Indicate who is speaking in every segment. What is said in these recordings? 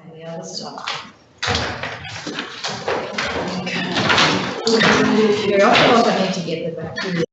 Speaker 1: Any other stuff? We also need to get the bacteria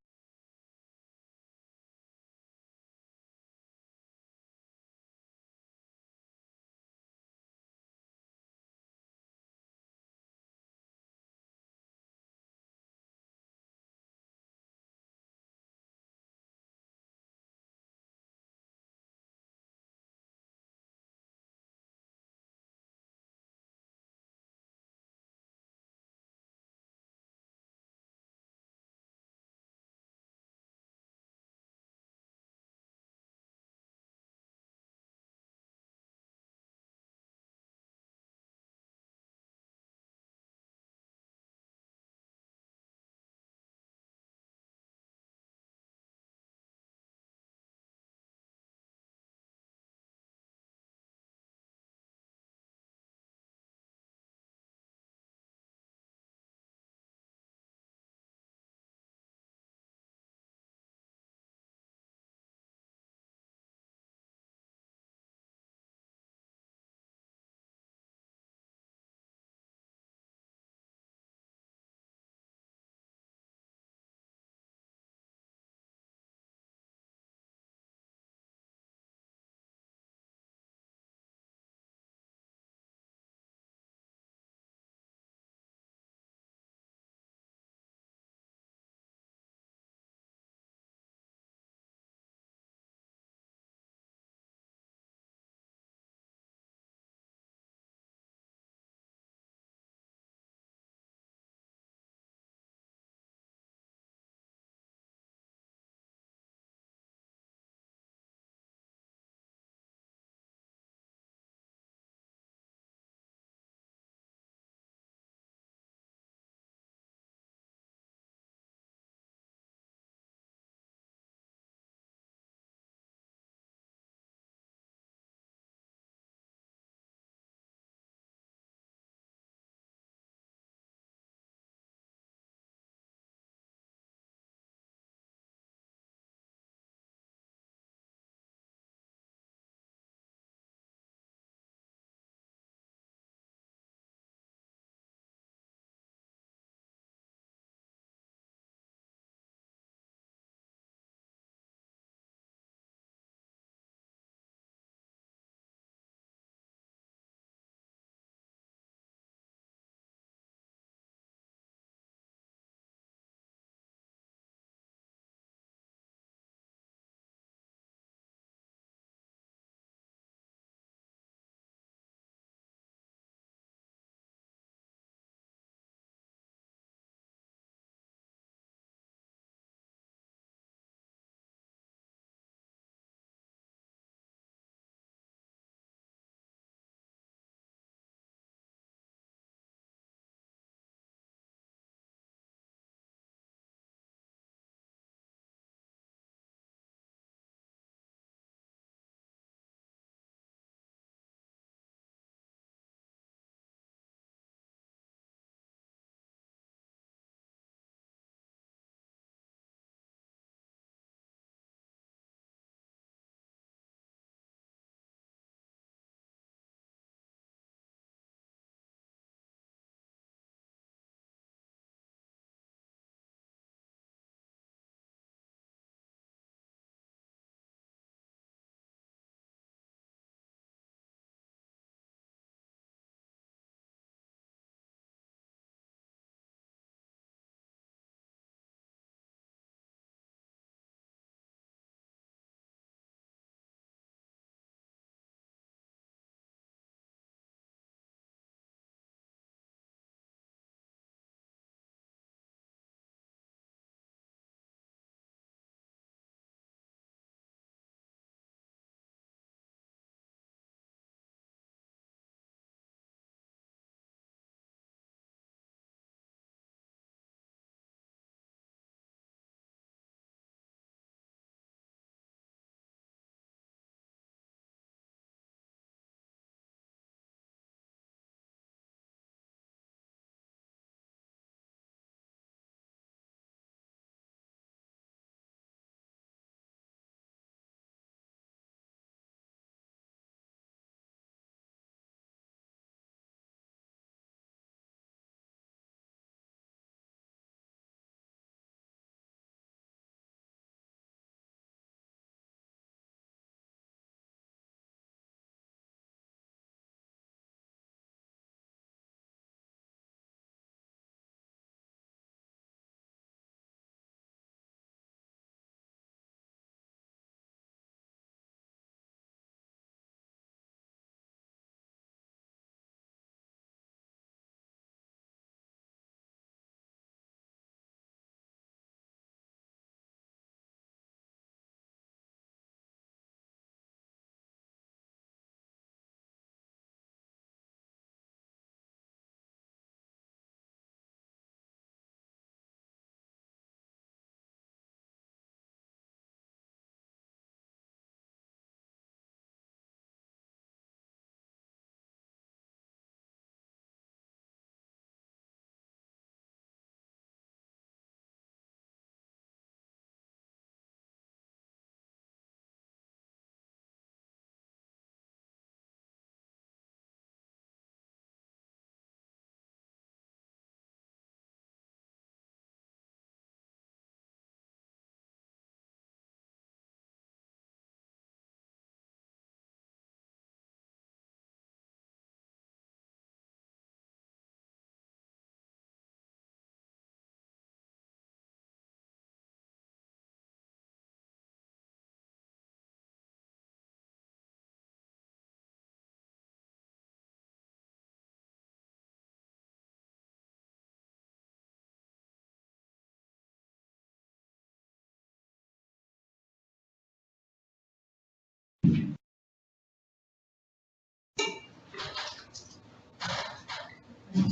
Speaker 2: Good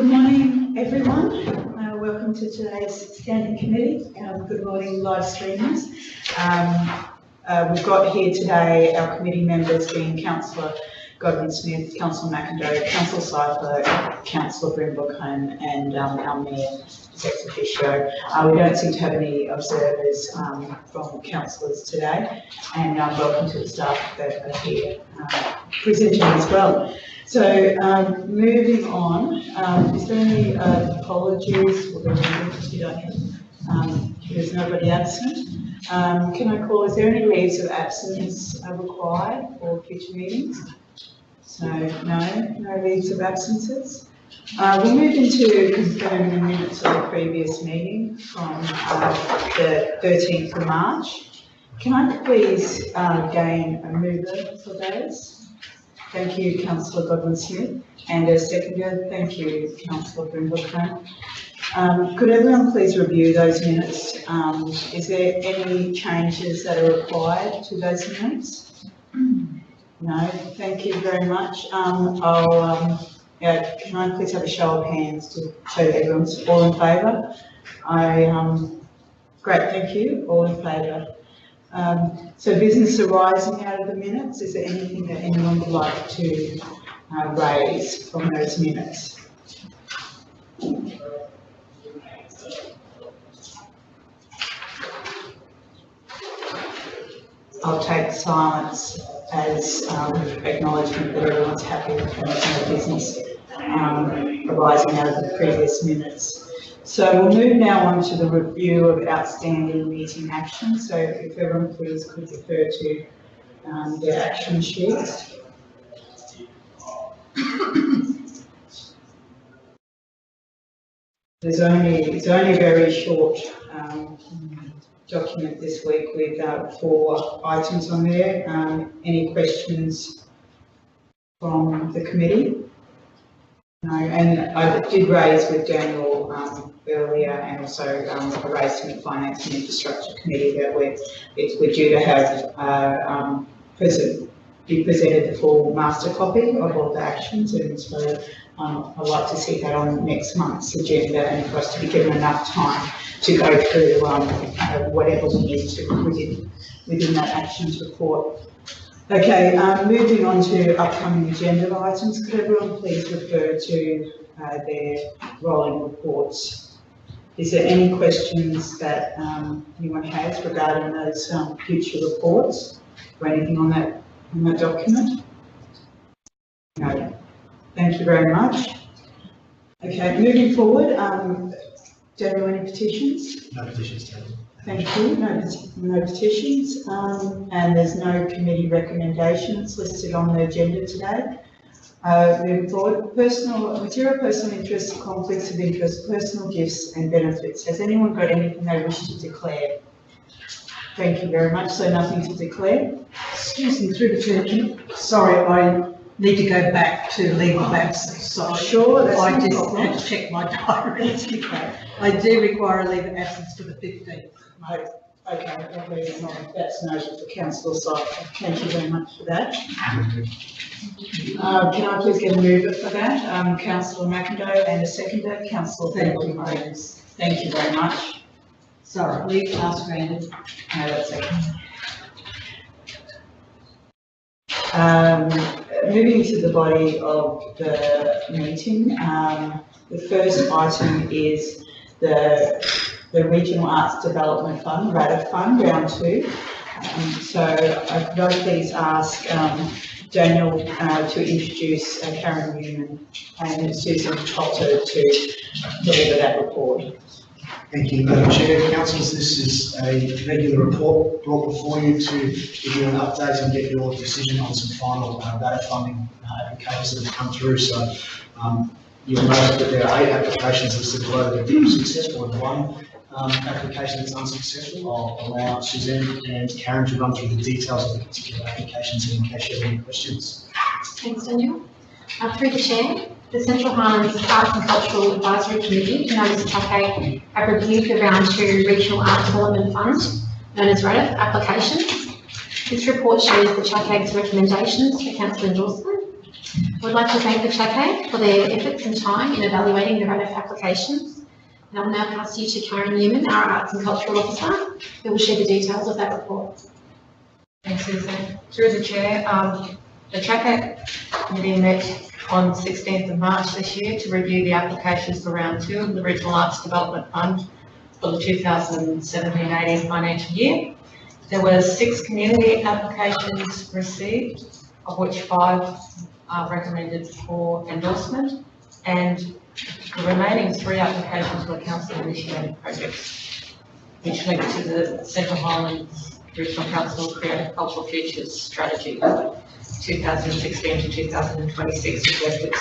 Speaker 2: morning, everyone. Welcome to today's standing committee. Good morning, live streamers. We've got here today our committee members being Councillor Godwin-Smith, Councillor McIndoe, Councillor Seifert, Councillor Brimble-Combe, and our Mayor, His ex officio. We don't seem to have any observers from councillors today, and welcome to the staff that are here presenting as well. So moving on, is there any apologies for the reasons you don't have? There's nobody absent. Can I call, is there any leaves of absence required for future meetings? So no leaves of absences. We'll move into confirming the minutes of the previous meeting from the 13th of March. Can I please gain a mover for those? Thank you, Councillor Godwin-Smith, and a seconder. Thank you, Councillor Brimble-Combe. Could everyone please review those minutes? Is there any changes that are required to those minutes? No, thank you very much. Can I please have a show of hands to show that everyone's all in favour? Great, thank you, all in favour. So business arising out of the minutes, is there anything that anyone would like to raise from those minutes? I'll take silence as acknowledgement that everyone's happy with no business arising out of the previous minutes. So we'll move now on to the review of outstanding meeting action. So if everyone please could refer to their action sheets. It's only a very short document this week with 4 items on there. Any questions from the committee? No, and I did raise with Daniel earlier, and also raised in the Finance and Infrastructure Committee that we're due to have be presented the full master copy of all the actions, and so I'd like to see that on next month's agenda, and for us to be given enough time to go through whatever we need to within that actions report. Okay, moving on to upcoming agenda items, could everyone please refer to their rolling reports? Is there any questions that anyone has regarding those future reports or anything on that document? No. Thank you very much. Okay, moving forward, Daniel, any petitions? No petitions, Daniel. Thank you. No petitions, and there's no committee recommendations listed on the agenda today. Moving forward, material personal interest, conflicts of interest, personal gifts and benefits. Has anyone got anything they wish to declare? Thank you very much. So nothing to declare.
Speaker 3: Excuse me, through the chair. Sorry, I need to go back to leave of absence. Sorry.
Speaker 2: Sure, that's
Speaker 3: I
Speaker 2: no
Speaker 3: just
Speaker 2: problem.
Speaker 3: had to check my diary. I do require a leave of absence for the 15th.
Speaker 2: Okay, that's noted for Councillor Seifert. Thank you very much for that. Can I please get a mover for that? Councillor McIndoe, and a seconder, Councillor Brimble-Combe. Thank you very much.
Speaker 3: Sorry, leave class granted.
Speaker 2: No, that's okay. Moving to the body of the meeting, the first item is the Regional Arts Development Fund, RADF Fund, round 2. So I could please ask Daniel to introduce Karen Newman and Susan Coulter to deliver that report.
Speaker 4: Thank you, Madam Chair. Councillors, this is a regular report brought before you to give you an update and get your decision on some final RADF funding applications that have come through. So you'll note that there are 8 applications listed below that have been successful, and 1 application that's unsuccessful. I'll allow Suzanne and Karen to run through the details of the particular applications in case you have any questions.
Speaker 5: Thanks, Daniel. Through the Chair, the Central Highlands Arts and Cultural Advisory Committee, known as TACADE, have reviewed the Round 2 Regional Art Development Fund, known as RADF, applications. This report shows the TACADE's recommendations for council endorsement. We'd like to thank the CHAPA for their efforts and time in evaluating the RADF applications. And I'll now pass you to Karen Newman, our Arts and Cultural Officer, who will share the details of that report.
Speaker 6: Thanks, Susan. Through the chair, the CHAPA committee met on 16th of March this year to review the applications for round 2 of the Regional Arts Development Fund for the 2017-18 financial year. There were 6 community applications received, of which 5 are recommended for endorsement, and the remaining 3 applications were council initiated projects, which linked to the Central Highlands Regional Council Creative Cultural Futures Strategy 2016 to 2026 objectives.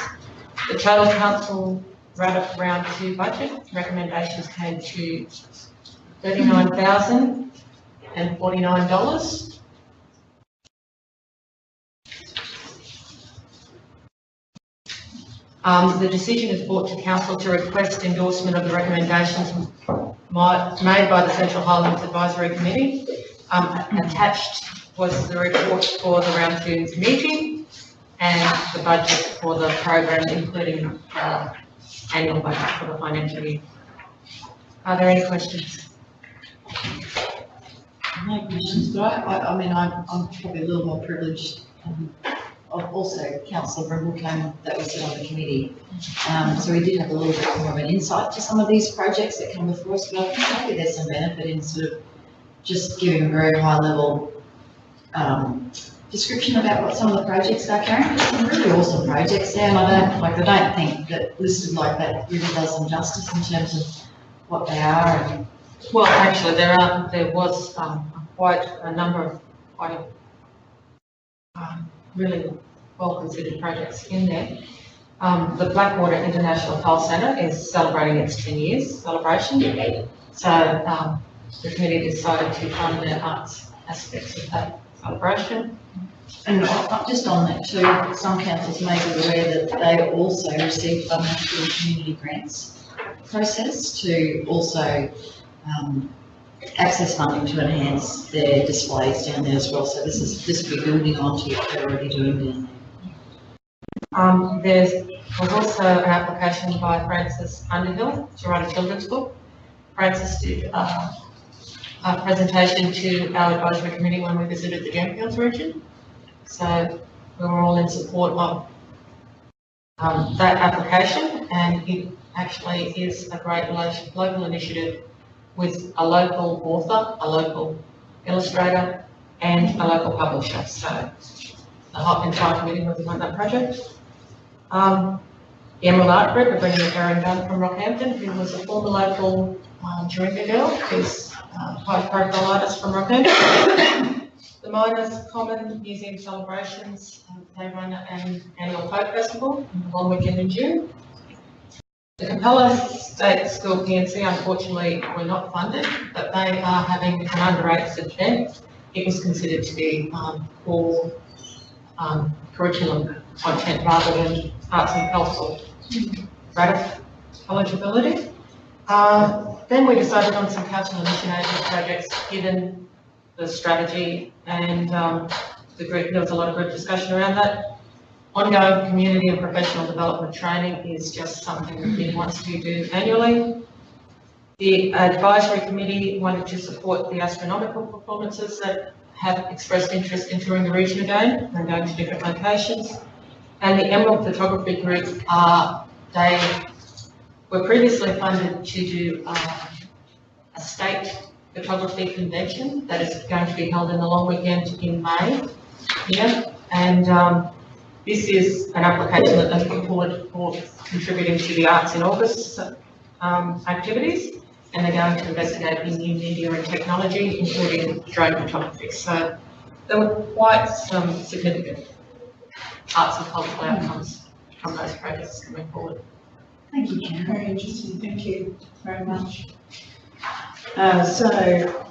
Speaker 6: The total council RADF round 2 budget recommendations came to $39,049. The decision is brought to council to request endorsement of the recommendations made by the Central Highlands Advisory Committee. Attached was the report for the round 2 meeting and the budget for the program, including annual budget for the financial year. Are there any questions?
Speaker 1: No questions, but I mean, I'm probably a little more privileged. Also, Councillor Brimble that was on the committee. So we did have a little bit more of an insight to some of these projects that come before us, but I think maybe there's some benefit in sort of just giving a very high level description about what some of the projects are, Karen. Some really awesome projects there, and I don't think that listed like that really does them justice in terms of what they are. And
Speaker 6: well, actually, there was quite a number of really well considered projects in there. The Blackwater International Coal Centre is celebrating its 10 years celebration. So the committee decided to fund the arts aspects of that celebration.
Speaker 1: And just on that too, some councils may be aware that they also receive funding through the community grants process to also access funding to enhance their displays down there as well. So this will be building on to what they're already doing down there.
Speaker 6: There was also an application by Frances Underhill to write a children's book. Frances did a presentation to our advisory committee when we visited the Gemfields region. So we were all in support of that application, and it actually is a great local initiative with a local author, a local illustrator, and a local publisher. So the entire committee was behind that project. The Emerald Art Group are bringing Erin Dunn from Rockhampton, who was a former local Juringa girl, who's high-profile artist from Rockhampton. The Miners Common Museum Celebrations, they run an annual folk festival on the long weekend in June. The Capella State School PNC, unfortunately, were not funded, but they are having an under-8s event. It was considered to be core curriculum content rather than arts and cultural RADF eligibility. Then we decided on some council initiated projects given the strategy and the group. There was a lot of group discussion around that. Ongoing community and professional development training is just something that we want to do annually. The advisory committee wanted to support the astronomical performances that have expressed interest in touring the region again and going to different locations. And the Emerald Photography Group, they were previously funded to do a state photography convention that is going to be held in the long weekend in May here. And this is an application that they put forward for contributing to the Arts in August activities, and they're going to investigate in new media and technology, including drone photography. So there were quite some significant arts and cultural outcomes from those projects coming forward.
Speaker 2: Thank you, Karen. Very interesting. Thank you very much. So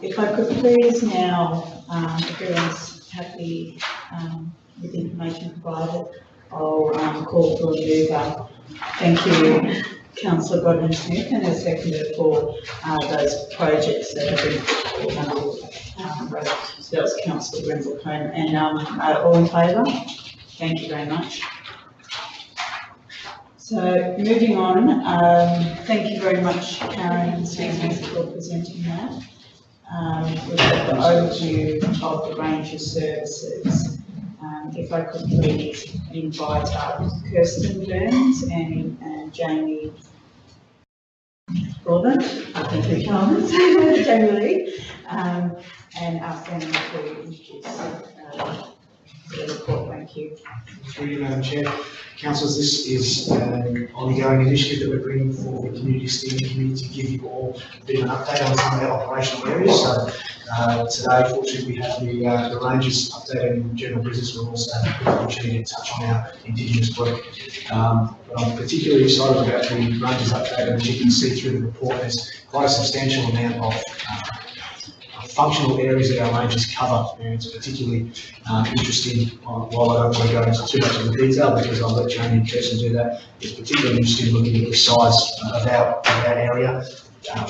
Speaker 2: if I could please now, everyone's happy with the information provided, I'll call for a mover. Thank you, Councillor Godwin Smith, and a seconder for those projects that have been so that was Councillor Brimble, and all in favour? Thank you very much. So moving on, thank you very much, Karen and Stephen, for presenting that. We've got the overview of the range of services. If I could please invite up Kirsten Burns and Jamie Robin, I think we can, Jamie Lee, and ask them to introduce the report. Thank you.
Speaker 4: Through you, Madam Chair. Councillors, this is an ongoing initiative that we're bringing for the Community Steering Committee to give you all a bit of an update on some of our operational areas. So today, fortunately, we have the ranges updated in general business. We'll also have the opportunity to touch on our Indigenous work. But I'm particularly excited about the ranges update, and as you can see through the report, there's quite a substantial amount of functional areas that our ranges cover, and it's particularly interesting, while I don't want to go into too much of the detail because I'll let Jamie and Kirsten do that, it's particularly interesting looking at the size of our area,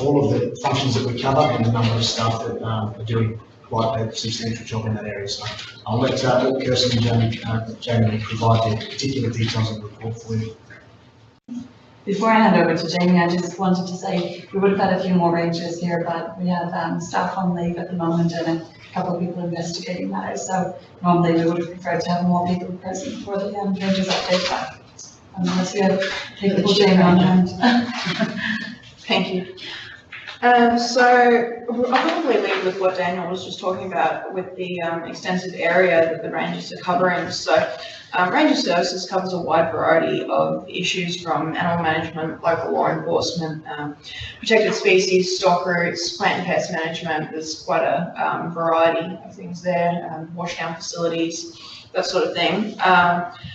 Speaker 4: all of the functions that we cover and the number of staff that are doing quite a substantial job in that area. So I'll let Kirsten and Jamie provide the particular details of the report for you.
Speaker 7: Before I hand over to Jamie, I just wanted to say we would have had a few more rangers here, but we have staff on leave at the moment and a couple of people investigating matters. So normally we would have preferred to have more people present for the rangers update, but unless we have capable Jamie on hand.
Speaker 8: Thank you. So I'll probably lead with what Daniel was just talking about with the extensive area that the rangers are covering. So Ranger Services covers a wide variety of issues from animal management, local law enforcement, protected species, stock routes, plant and pest management. There's quite a variety of things there, washdown facilities, that sort of thing.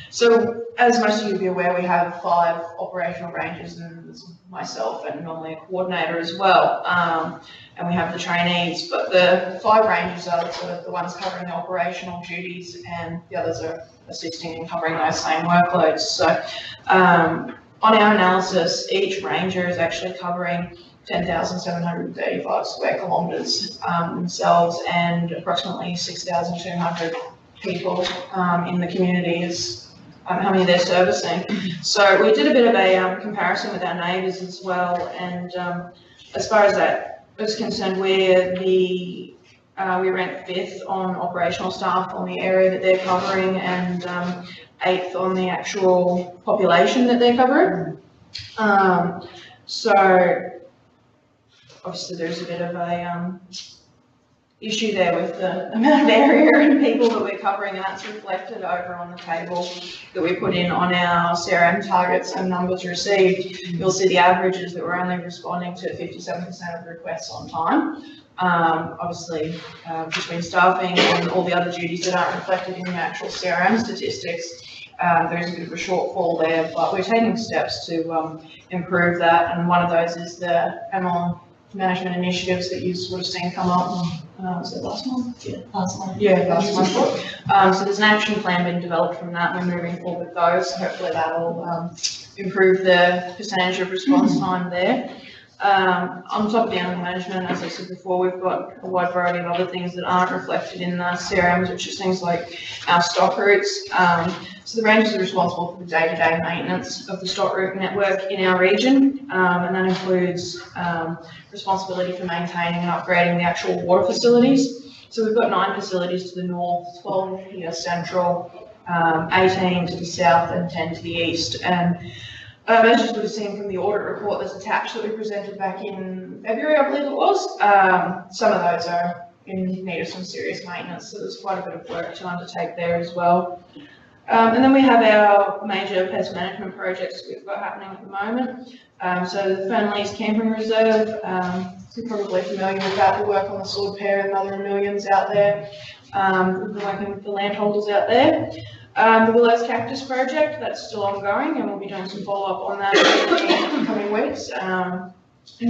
Speaker 8: So as most of you will be aware, we have 5 operational rangers and myself and normally a coordinator as well. And we have the trainees, but the 5 rangers are sort of the ones covering the operational duties and the others are assisting in covering those same workloads. So on our analysis, each ranger is actually covering 10,735 square kilometres themselves, and approximately 6,200 people in the community is how many they're servicing. So we did a bit of a comparison with our neighbours as well, and as far as that is concerned, we rank 5th on operational staff on the area that they're covering, and 8th on the actual population that they're covering. So obviously there's a bit of a issue there with the amount of area and people that we're covering, and that's reflected over on the table that we put in on our CRM targets and numbers received. You'll see the averages that we're only responding to 57% of requests on time. Obviously, between staffing and all the other duties that aren't reflected in the actual CRM statistics, there's a bit of a shortfall there, but we're taking steps to improve that, and one of those is the animal management initiatives that you would have seen come up. Was it last month? Yeah, last month. Yeah, last month. So there's an action plan being developed from that. We're moving forward with those. Hopefully that will improve the percentage of response time there. On top of the animal management, as I said before, we've got a wide variety of other things that aren't reflected in the CRMs, which is things like our stock routes. So the rangers are responsible for the day-to-day maintenance of the stock route network in our region, and that includes responsibility for maintaining and upgrading the actual water facilities. So we've got 9 facilities to the north, 12 here central, 18 to the south, and 10 to the east. And as you would have seen from the audit report that's attached that we presented back in February, I believe it was, some of those are in need of some serious maintenance, so there's quite a bit of work to undertake there as well. And then we have our major pest management projects we've got happening at the moment. So the Fernleas Camping Reserve, you're probably familiar with that, the work on the Sword Pair and Mother of Millions out there. We've been working with the landholders out there. The Willows Cactus Project, that's still ongoing, and we'll be doing some follow-up on that in the coming weeks. And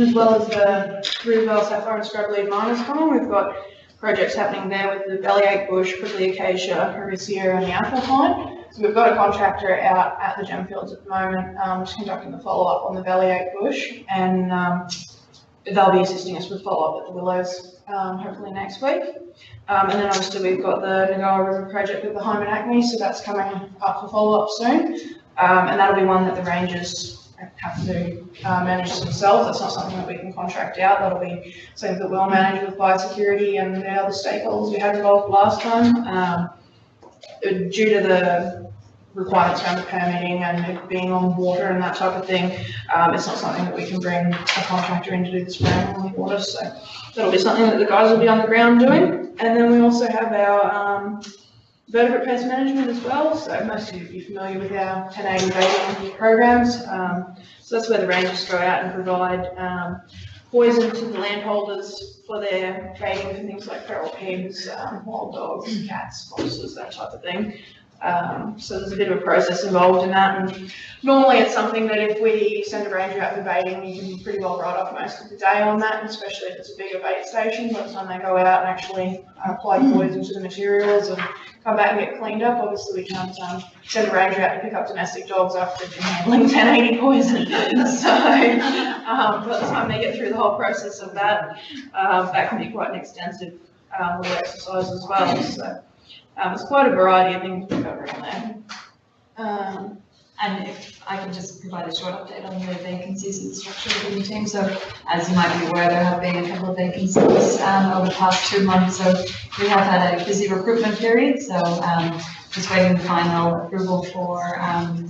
Speaker 8: as well as the Rivervale Sapphire and Scrubleaf Miners Common, we've got projects happening there with the bellyache bush, prickly acacia, Hericiea, and the apple pine. So we've got a contractor out at the Gemfields at the moment, just conducting the follow-up on the bellyache bush, and they'll be assisting us with follow-up at the willows, hopefully next week. And then obviously we've got the Nagoa River project with the Hyman Acme, so that's coming up for follow-up soon. And that'll be one that the rangers have to manage themselves. That's not something that we can contract out. That'll be something that we'll manage with biosecurity and the other stakeholders we had involved last time. Due to the requirements around the permitting and it being on water and that type of thing, it's not something that we can bring a contractor in to do the spraying on the water. So that'll be something that the guys will be on the ground doing. And then we also have our vertebrate pest management as well. So most of you will be familiar with our 1080 baiting programs. So that's where the rangers go out and provide poison to the landholders for their baiting for things like feral pigs, wild dogs, cats, foxes, that type of thing. So there's a bit of a process involved in that, and normally it's something that if we send a ranger out for baiting, you can pretty well write off most of the day on that, and especially if it's a bigger bait station. By the time they go out and actually apply poison to the materials and come back and get cleaned up, obviously we can't send a ranger out to pick up domestic dogs after they've been handling 1080 poison. So by the time they get through the whole process of that, that can be quite an extensive little exercise as well. So it's quite a variety of things we cover in there.
Speaker 7: And if I can just provide a short update on the vacancies and the structure within the team. So as you might be aware, there have been a couple of vacancies over the past 2 months. So we have had a busy recruitment period. So just waiting the final approval for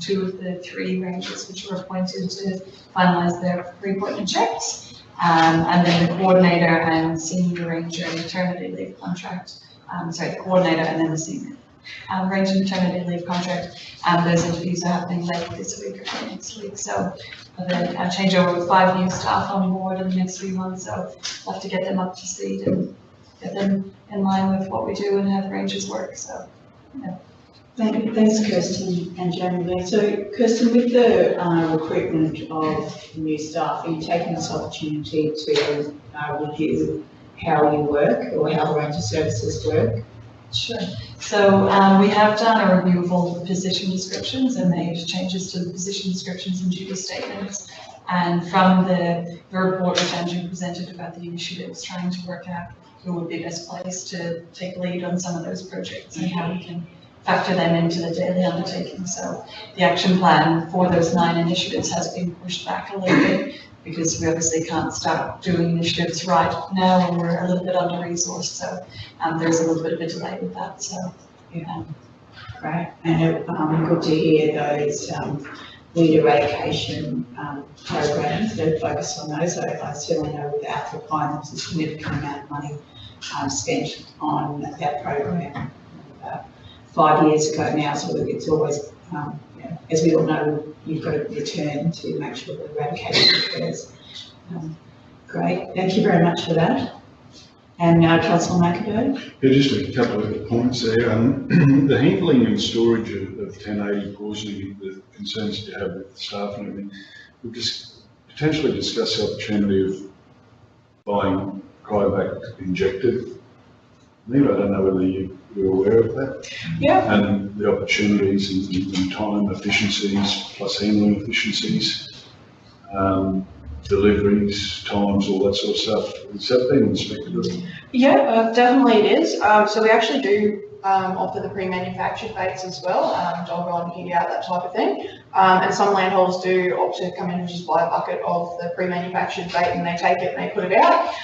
Speaker 7: 2 of the 3 rangers which were appointed to finalise their pre-appointment checks. And then the coordinator and senior ranger maternity leave contract. The coordinator and then the senior ranger maternity leave contract. Those interviews are happening late this week or next week. So a changeover with 5 new staff on board in the next few months. So we'll have to get them up to speed and get them in line with what we do and how the rangers work. So yeah.
Speaker 2: Thanks, Kirsten and Jamie. So, Kirsten, with the recruitment of new staff, are you taking this opportunity to review how you work or how the ranger services work?
Speaker 7: Sure. So we have done a review of all the position descriptions and made changes to the position descriptions and duty statements. And from the report which Andrew presented about the initiatives, trying to work out who would be best placed to take lead on some of those projects and how we can factor them into the daily undertaking. So the action plan for those 9 initiatives has been pushed back a little bit because we obviously can't start doing initiatives right now when we're a little bit under-resourced. So there's a little bit of a delay with that. So yeah.
Speaker 2: Great. And good to hear those weed eradication programs that are focused on those. I certainly know with Alpha Pine, there's a significant amount of money spent on that program 5 years ago now, so it's always, as we all know, you've got to return to make sure that eradication occurs. Great, thank you very much for that. And now, Councillor McAdoo.
Speaker 9: Yeah, just a couple of points there. The handling and storage of 1080 poisoning, the concerns you have with staff and everything, we've just potentially discussed the opportunity of buying cryovac injected. I don't know whether you're aware of that.
Speaker 8: Yeah.
Speaker 9: And the opportunities and time efficiencies plus handling efficiencies, deliveries, times, all that sort of stuff. Has that been inspected?
Speaker 8: Yeah, definitely it is. So we actually do offer the pre-manufactured baits as well, dog on, heat out, that type of thing. And some landholders do opt to come in and just buy a bucket of the pre-manufactured bait and they take it and they put it out.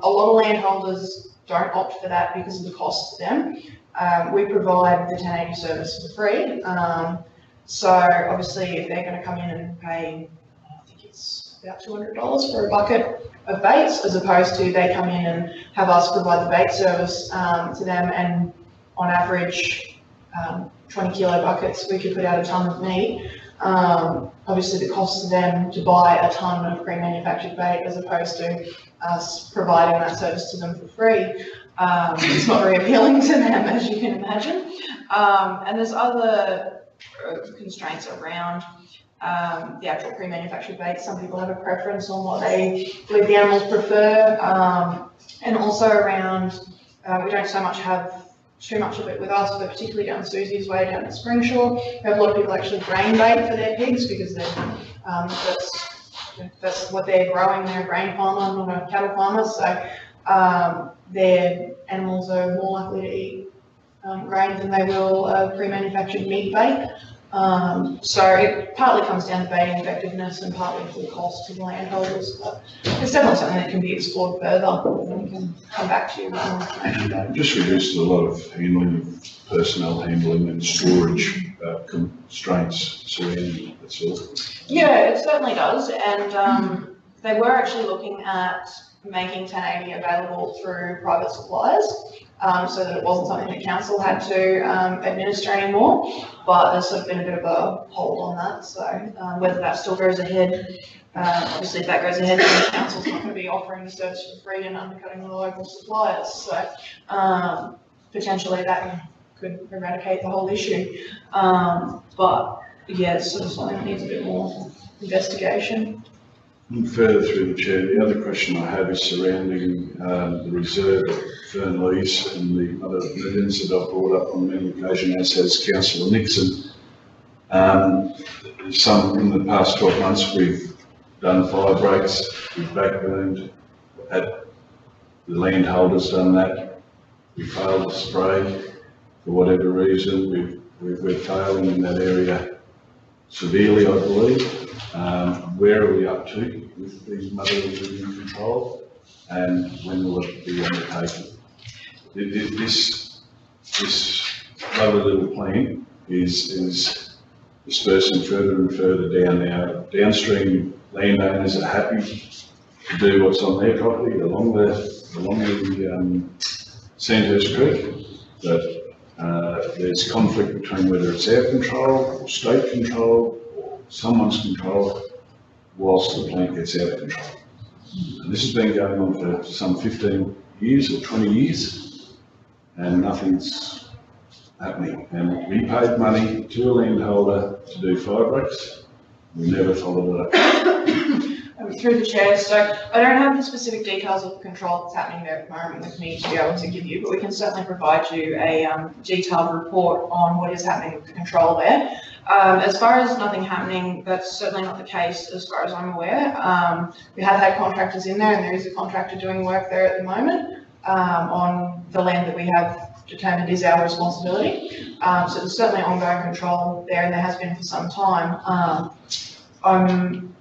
Speaker 8: A lot of landholders don't opt for that because of the cost to them. We provide the 1080 service for free. So obviously if they're going to come in and pay, I think it's about $200 for a bucket of baits, as opposed to they come in and have us provide the bait service to them, and on average 20 kilo buckets, we could put out a ton of meat. Obviously the cost to them to buy a ton of pre-manufactured bait as opposed to us providing that service to them for free, it's not very appealing to them, as you can imagine. And there's other constraints around the actual pre-manufactured bait. Some people have a preference on what they believe the animals prefer, and also around, we don't so much have too much of it with us, but particularly down Susie's Way, down at Springshore, we have a lot of people actually grain bait for their pigs because that's what they're growing. They're a grain farmer, not a cattle farmer, so their animals are more likely to eat grain than they will pre-manufactured meat bait. So it partly comes down to baiting effectiveness and partly to the cost to the landholders, but it's definitely something that can be explored further, and we can come back to you with more information about it.
Speaker 9: Just reduced a lot of handling, personnel handling and storage constraints surrounding it, that's all.
Speaker 8: Yeah, it certainly does, and they were actually looking at making 1080 available through private suppliers, so that it wasn't something that council had to administer anymore, but there's sort of been a bit of a hold on that, so whether that still goes ahead, obviously if that goes ahead, then the council's not going to be offering the service for free and undercutting the local suppliers, so potentially that could eradicate the whole issue, but yeah, it's sort of something that needs a bit more investigation.
Speaker 9: Further through the chair, the other question I have is surrounding the reserve at Fernlees and the other millions that I've brought up on many occasions, as has Councillor Nixon. In the past 12 months, we've done fire breaks, we've backburned, the landholders done that, we failed to spray for whatever reason, we're failing in that area severely, I believe. Where are we up to with these mothers in control, and when will it be undertaken? This lovely little plan is dispersing further and further down now. Downstream landowners are happy to do what's on their property along the Sandhurst Creek, but there's conflict between whether it's our control or state control or someone's control whilst the plant gets out of control. And this has been going on for some 15 years or 20 years and nothing's happening. And we paid money to a landholder to do fire breaks. We never followed it up.
Speaker 8: Through the chair, so I don't have the specific details of the control that's happening there at the moment with me to be able to give you, but we can certainly provide you a detailed report on what is happening with the control there. As far as nothing happening, that's certainly not the case as far as I'm aware. We have had contractors in there and there is a contractor doing work there at the moment on the land that we have determined is our responsibility. So there's certainly ongoing control there and there has been for some time. I'm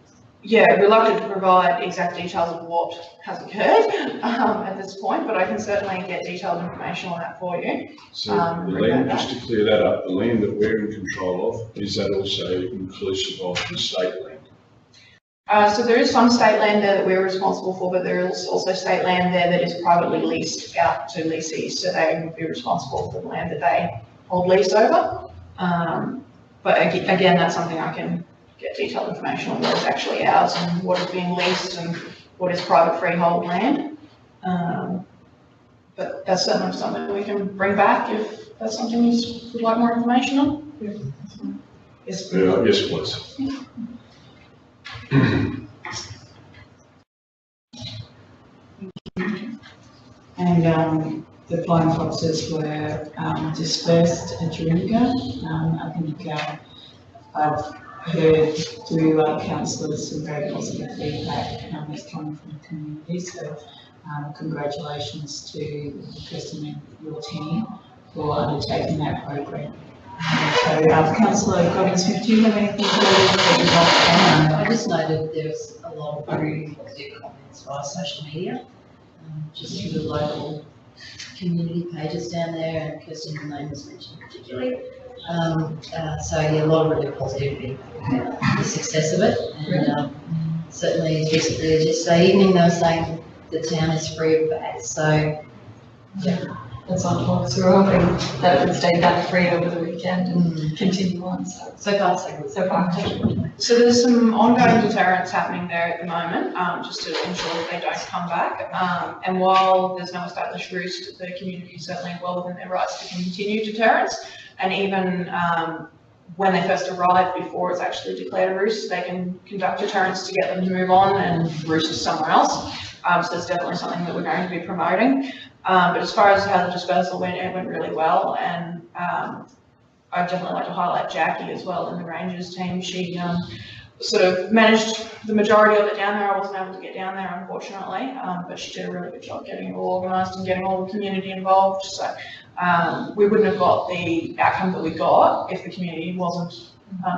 Speaker 8: reluctant to provide exact details of what has occurred at this point, but I can certainly get detailed information on that for you.
Speaker 9: So the land, just to clear that up, the land that we're in control of, is that also inclusive of the state land?
Speaker 8: So there is some state land there that we're responsible for, but there is also state land there that is privately leased out to leasees, so they would be responsible for the land that they hold lease over. But again, that's something I can get detailed information on what is actually ours and what is being leased and what is private freehold land. But that's certainly something we can bring back if that's something you would like more information on. Yes,
Speaker 9: Yes, please.
Speaker 2: And the flying foxes were dispersed a year ago. I think I've heard through other councillors some very positive feedback that's coming from the community. So congratulations to the person in your team for undertaking that program. So Councillor Goggins-Smith, do you have anything to add?
Speaker 1: I just noted there's a lot of very positive comments via social media, just through the local community pages down there, and Kirsten's name was mentioned particularly. So yeah, a lot of really positive feedback about the success of it, and certainly as recently as yesterday evening they were saying the town is free of bags, so yeah.
Speaker 7: That's on top, so we're hoping that it would stay that free over the weekend and continue on, so
Speaker 1: far so good.
Speaker 7: So far.
Speaker 8: So there's some ongoing deterrents happening there at the moment, just to ensure that they don't come back. And while there's no established roost, the community is certainly well within their rights to continue deterrents. And even when they first arrive, before it's actually declared a roost, they can conduct deterrents to get them to move on and roost somewhere else. So that's definitely something that we're going to be promoting. But as far as how the dispersal went, it went really well, and I'd definitely like to highlight Jackie as well in the Rangers team. She sort of managed the majority of it down there. I wasn't able to get down there, unfortunately, but she did a really good job getting it all organised and getting all the community involved. So we wouldn't have got the outcome that we got if the community wasn't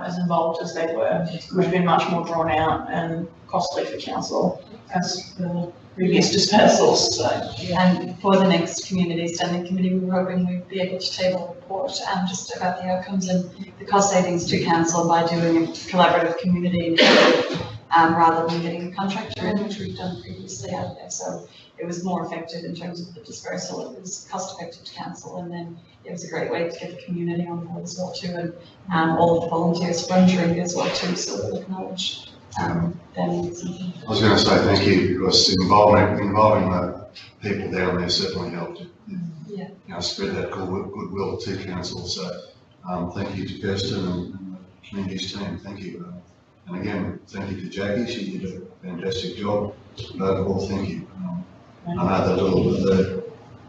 Speaker 8: as involved as they were, would have been much more drawn out and costly for council as the previous dispersals, so.
Speaker 7: And for the next community standing committee, we were hoping we'd be able to table a report just about the outcomes and the cost savings to council by doing a collaborative community initiative, rather than getting a contractor in, which we've done previously out there. So it was more effective in terms of the dispersal. It was cost effective to council, and then it was a great way to get the community on board as well too, and all of the volunteers volunteering as well too. So we'll acknowledge them.
Speaker 10: I was going to say thank you, because involving the people down there certainly helped.
Speaker 7: Yeah.
Speaker 10: You know, spread that goodwill to council. So thank you to Kirsten and the communities team. Thank you. And again, thank you to Jackie. She did a fantastic job. But overall, thank you. I know the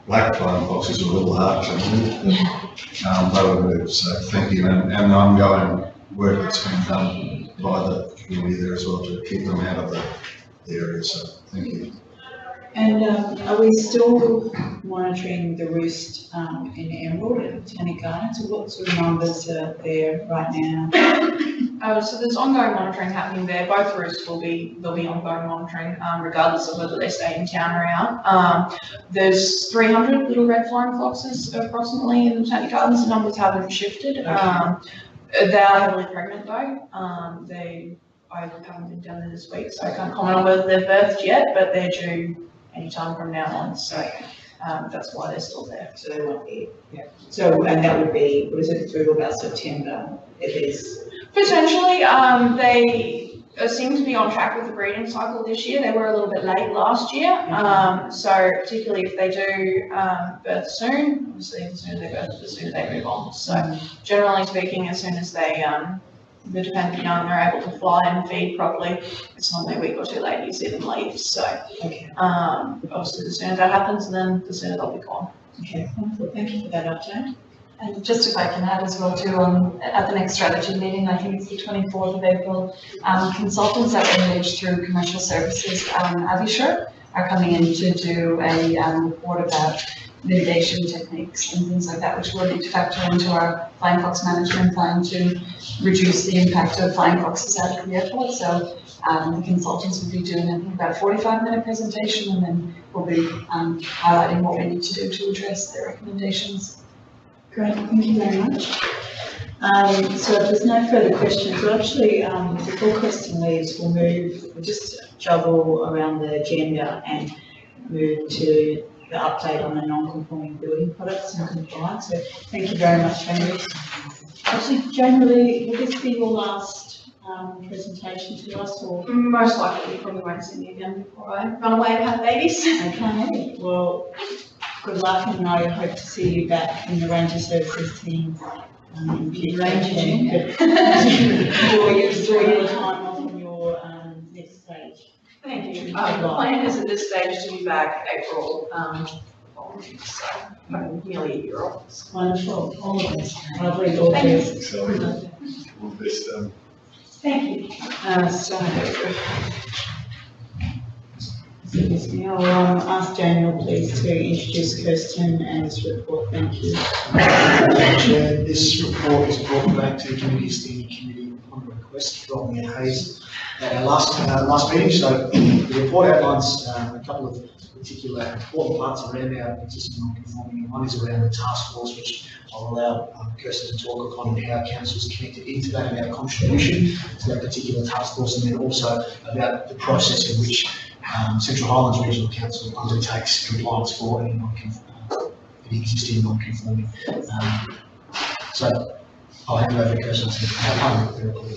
Speaker 10: black flying foxes were a little hard to move. They were moved, so thank you. And the ongoing work that's been done by the community there as well to keep them out of the area. So thank you.
Speaker 2: And are we still monitoring the roost in Emerald at Botanic Gardens? So what sort of numbers are there right now?
Speaker 8: So there's ongoing monitoring happening there. Both roosts there'll be ongoing monitoring, regardless of whether they stay in town or out. There's 300 little red flying foxes approximately in the Botanic Gardens. The numbers haven't shifted. They are heavily pregnant though. I haven't been down there this week, so I can't comment on whether they've birthed yet, but they're due anytime from now on. So that's why they're still there.
Speaker 2: So they won't be, yeah. So, and that would be, what is it, through about September, it is?
Speaker 8: Potentially, they seem to be on track with the breeding cycle this year. They were a little bit late last year. So particularly if they do birth soon, obviously the sooner they birth, the sooner they move on. So generally speaking, as soon as they, the dependent young are able to fly and feed properly, it's normally a week or two later you see them leave. So obviously the sooner that happens, then the sooner they'll be gone.
Speaker 2: Okay, wonderful. Thank you for that update.
Speaker 7: And just if I can add as well too, at the next strategy meeting, I think it's the 24th of April, consultants that were engaged through commercial services, Avisher, are coming in to do a report about mitigation techniques and things like that, which we'll need to factor into our flying fox management plan to reduce the impact of flying foxes out of the airport. So the consultants will be doing, I think, about a 45-minute presentation, and then we'll be highlighting what we need to do to address their recommendations.
Speaker 2: Great, thank you very much. So if there's no further questions, we'll actually, before Kirsten leaves, we'll just juggle around the agenda and move to the update on the non-conforming building products and compliance. So thank you very much, Jamie. Actually, Jamie, will this be your last presentation to us, or?
Speaker 8: Most likely, you probably won't see me again before I run away and have babies.
Speaker 2: Okay, well, good luck, and I hope to see you back in the Ranger Services team in future.
Speaker 1: Ranger
Speaker 2: Or you enjoy your time off on your next stage.
Speaker 8: Thank you. The plan is at this stage to be back April, so nearly a year off.
Speaker 2: Wonderful, all of us. Lovely, all of us.
Speaker 9: All best.
Speaker 2: Thank you. Excuse me, I'll ask Daniel please to introduce Kirsten and this report. Thank you.
Speaker 4: Chair, this report is brought back to Community Steering Committee on request from Mayor Hayes at our last meeting. So the report outlines a couple of particular important parts around our existing non-conforming. One is around the task force, which I'll allow Kirsten to talk upon, and how council is connected into that and our contribution to that particular task force, and then also about the process in which Central Highlands Regional Council undertakes compliance for any existing non-conforming. So I'll hand over to Kirsten to have the report.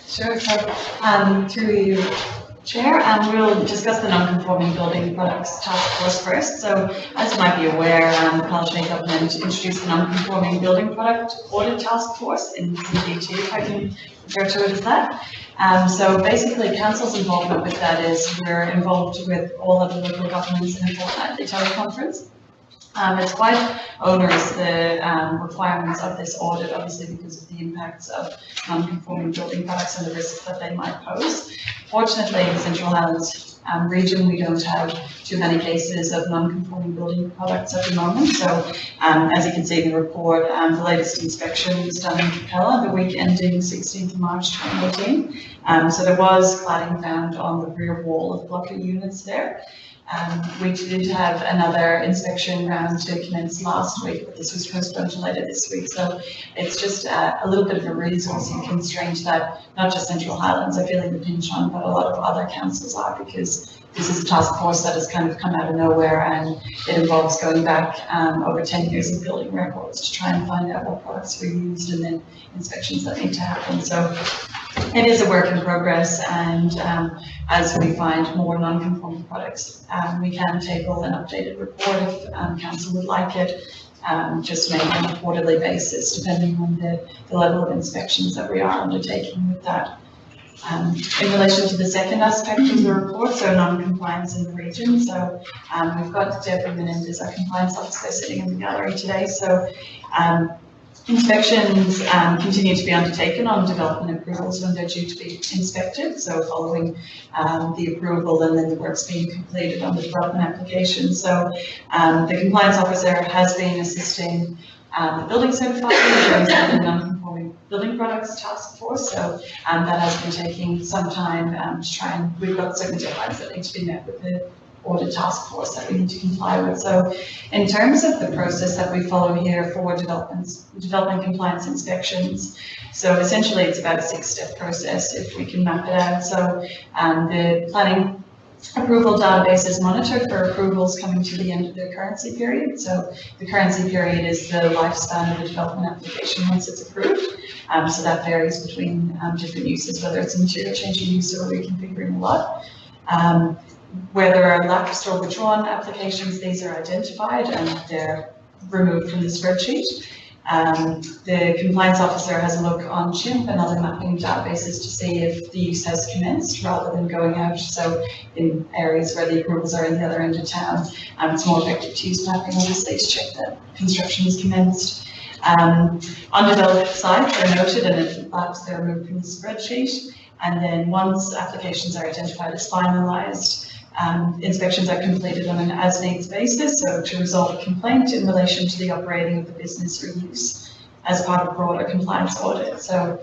Speaker 7: Sure. So through you, Chair, we'll discuss the non-conforming building products task force first. So as you might be aware, the Palaszczuk government introduced the non-conforming building product audit task force in CDT, if I can refer to it as that. So basically council's involvement with that is we're involved with all of the local governments in a fortnightly teleconference. It's quite onerous, the requirements of this audit, obviously because of the impacts of non-conforming building products and the risks that they might pose. Fortunately, Central Highlands region, we don't have too many cases of non-conforming building products at the moment. So as you can see in the report, the latest inspection was done in Capella the week ending 16th March 2018. So there was cladding found on the rear wall of blocker units there. We did have another inspection round to commence last week, but this was postponed to later this week. So it's just a little bit of a resourcing constraint that not just Central Highlands are feeling the pinch on, but a lot of other councils are, because this is a task force that has kind of come out of nowhere, and it involves going back over 10 years of building records to try and find out what products were used and then inspections that need to happen. So it is a work in progress, and as we find more non-conforming products, we can table an updated report if council would like it, just maybe on a quarterly basis, depending on the level of inspections that we are undertaking with that. In relation to the second aspect of the report, so non-compliance in the region, so we've got Deborah Menendez, our compliance officer, sitting in the gallery today. So inspections continue to be undertaken on development approvals when they're due to be inspected. So following the approval and then the work's being completed on the development application. So the compliance officer has been assisting the building certifier in terms of the non-conforming building products task force. So that has been taking some time to try, and we've got certain deadlines that need to be met with the audit task force that we need to comply with. So in terms of the process that we follow here for development compliance inspections, so essentially it's about a 6-step process if we can map it out. So the planning approval database is monitored for approvals coming to the end of their currency period. So the currency period is the lifespan of the development application once it's approved. So that varies between different uses, whether it's a material change in use or reconfiguring a lot. Where there are lapsed or withdrawn applications, these are identified and they're removed from the spreadsheet. The compliance officer has a look on CHIMP and other mapping databases to see if the use has commenced rather than going out. So in areas where the approvals are in the other end of town, it's more effective to use mapping, obviously, to check that construction is commenced. Undeveloped sites are noted and if lapsed, they're removed from the spreadsheet. And then once applications are identified as finalised, inspections are completed on an as-needs basis, so to resolve a complaint in relation to the operating of the business or use as part of broader compliance audit. So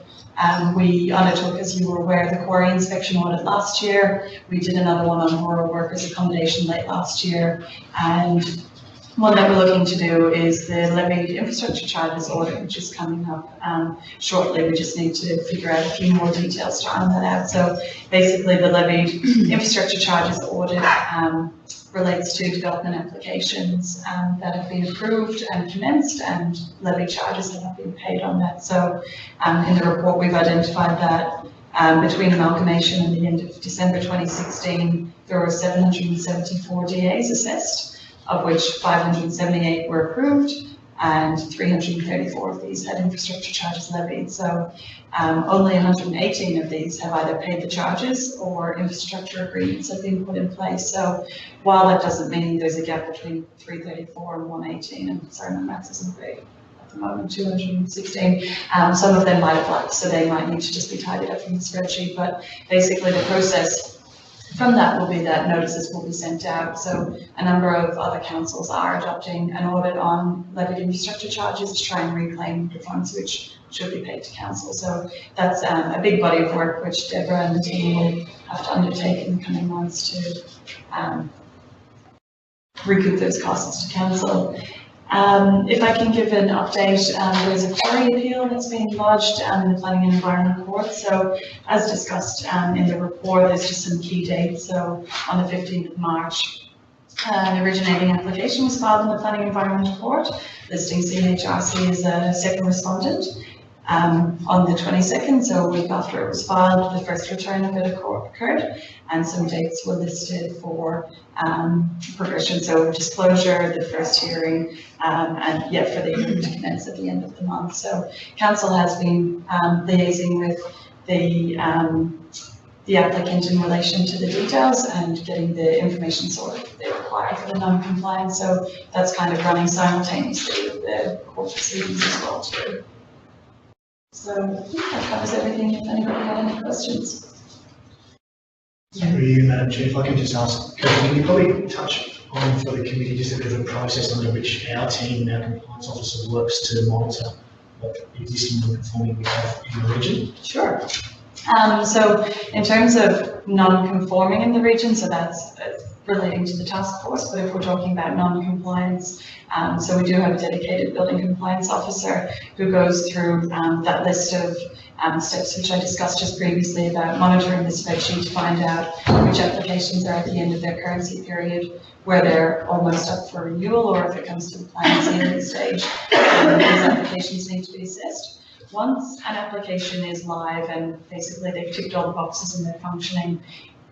Speaker 7: we undertook, as you were aware, the quarry inspection audit last year. We did another one on rural workers accommodation late last year, and one that we're looking to do is the levied infrastructure charges audit, which is coming up shortly. We just need to figure out a few more details to iron that out. So basically the levied infrastructure charges audit relates to development applications that have been approved and commenced, and levy charges that have been paid on that. So in the report we've identified that between amalgamation and the end of December 2016, there were 774 DAs assessed, of which 578 were approved and 334 of these had infrastructure charges levied. So only 118 of these have either paid the charges or infrastructure agreements have been put in place. So while that doesn't mean there's a gap between 334 and 118, and sorry, my maths isn't great at the moment, 216, some of them might have lapsed, so they might need to just be tidied up from the spreadsheet. But basically the process from that will be that notices will be sent out. So a number of other councils are adopting an audit on levied infrastructure charges to try and reclaim the funds which should be paid to council. So that's a big body of work which Deborah and the team will have to undertake in the coming months to recoup those costs to council. If I can give an update, there's a quarry appeal that's being lodged in the Planning and Environment Court. So as discussed in the report, there's just some key dates. So on the 15th of March, the originating application was filed in the Planning and Environment Court, listing CHRC as a second respondent. On the 22nd, so a week after it was filed, the first return of it occurred, and some dates were listed for progression, so disclosure, the first hearing, and yet for the hearing to commence at the end of the month. So council has been liaising with the applicant in relation to the details and getting the information sorted that they require for the non-compliance. So that's kind of running simultaneously with the court proceedings as well too. So I think that covers everything. If anybody had any questions.
Speaker 4: Through you, Madam Chair, if I can just ask, can you probably touch on for the committee just a bit of a process under which our team, our compliance officer, works to monitor what existing non-conforming we have in the region?
Speaker 7: Sure. So in terms of non-conforming in the region, so that's relating to the task force, but if we're talking about non-compliance, so we do have a dedicated building compliance officer who goes through that list of steps which I discussed just previously about monitoring the spreadsheet to find out which applications are at the end of their currency period, where they're almost up for renewal, or if it comes to the planning ceiling stage, these applications need to be assessed. Once an application is live and basically they've ticked all the boxes and they're functioning,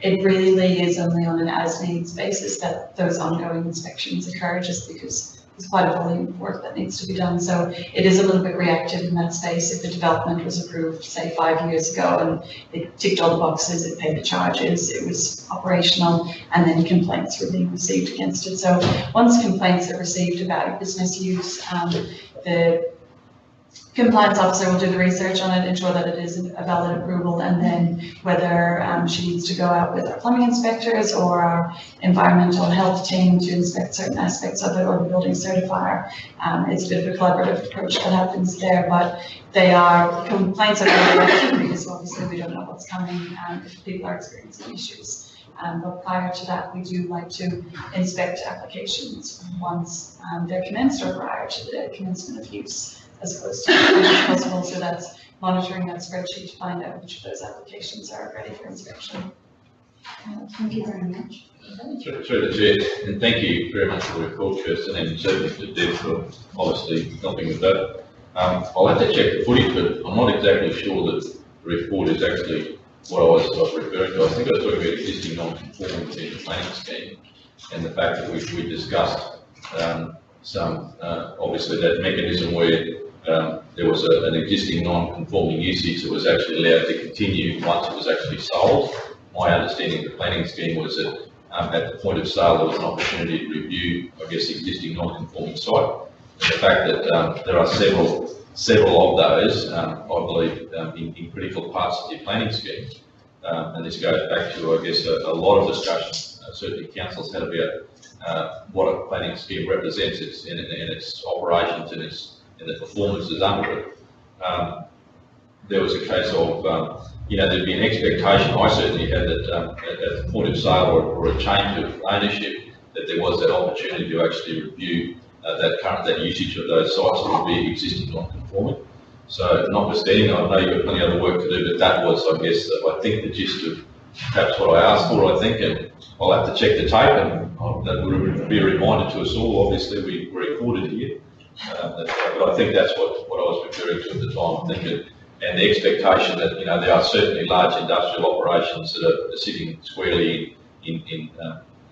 Speaker 7: it really is only on an as-needs basis that those ongoing inspections occur, just because there's quite a volume of work that needs to be done. So it is a little bit reactive in that space. If the development was approved, say 5 years ago, and it ticked all the boxes, it paid the charges, it was operational, and then complaints were being received against it. So once complaints are received about business use, the compliance officer will do the research on it, ensure that it is a valid approval, and then whether she needs to go out with our plumbing inspectors or our environmental health team to inspect certain aspects of it, or the building certifier. It's a bit of a collaborative approach that happens there, but complaints are very reactive because obviously we don't know what's coming if people are experiencing issues. But prior to that, we do like to inspect applications once they're commenced or prior to the commencement of use, as close to as possible. So that's monitoring that spreadsheet to find out which of those applications are ready for inspection. Thank you very much.
Speaker 11: Through the chair, and thank you very much for your call, Kirsten, and certainly to Deb for obviously helping with that. I'll have to check the footage, but I'm not exactly sure that the report is actually what I was referring to. I think I was talking about existing non-conforming within the planning scheme, and the fact that we discussed obviously that mechanism where there was an existing non-conforming usage that was actually allowed to continue once it was actually sold. My understanding of the planning scheme was that at the point of sale there was an opportunity to review, I guess, the existing non-conforming site. And the fact that there are several of those, I believe, in critical parts of the planning scheme. And this goes back to, I guess, a lot of discussion certainly councils had about what a planning scheme represents in its operations and the performances under it. There was a case of, there'd be an expectation, I certainly had, that at the point of sale or a change of ownership, that there was that opportunity to actually review that usage of those sites that would be existing non-conforming. So notwithstanding, I know you've got plenty of other work to do, but that was, I guess, I think the gist of perhaps what I asked for, I think, and I'll have to check the tape, and that would be a reminder to us all. Obviously, we recorded here. But I think that's what I was referring to at the time, I think, and the expectation that, there are certainly large industrial operations that are sitting squarely in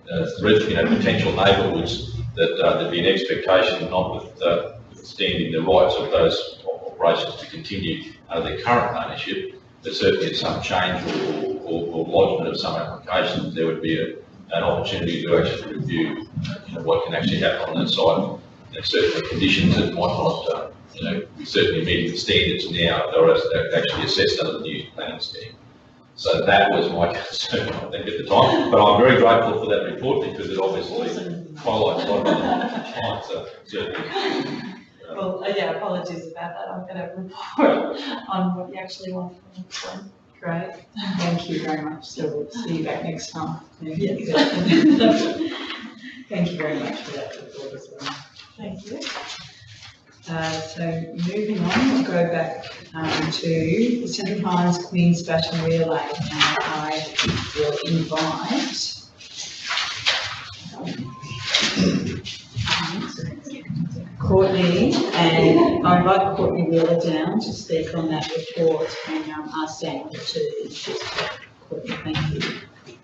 Speaker 11: potential neighbourhoods, that there'd be an expectation, notwithstanding the rights of those operations to continue their current ownership, but certainly at some change or lodgement of some applications, there would be an opportunity to actually review what can actually happen on that site. And certainly conditions that might not, be certainly meeting the standards now, they're actually assessed under the new planning scheme. So that was my concern, I think, at the time. But I'm very grateful for that report because it obviously highlights a lot of the time. So certainly.
Speaker 7: Well, apologies about that. I'm going to report on what you actually want from me.
Speaker 2: Great, thank you very much. So we'll see you back next month.
Speaker 7: Yes.
Speaker 2: Thank you very much for that report as well.
Speaker 7: Thank you.
Speaker 2: So moving on, we'll go back to the Central Highlands Queen's Baton Relay, and I will invite Courtney, and I invite Courtney Wheeler down to speak on that report, and ask Daniel to assist Courtney. Thank you.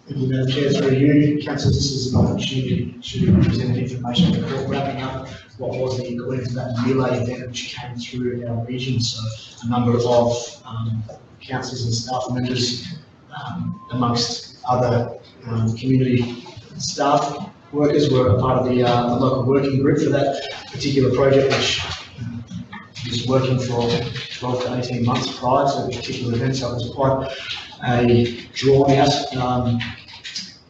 Speaker 4: Thank you, Madam Chair. Through you, councillors, this is an opportunity to present information on the report, wrapping up what was the Queen's Baton Relay event which came through our region. So a number of councillors and staff members, amongst other community staff workers, were a part of the local working group for that particular project, which was working for 12 to 18 months prior to the particular event. So it was quite a drawn out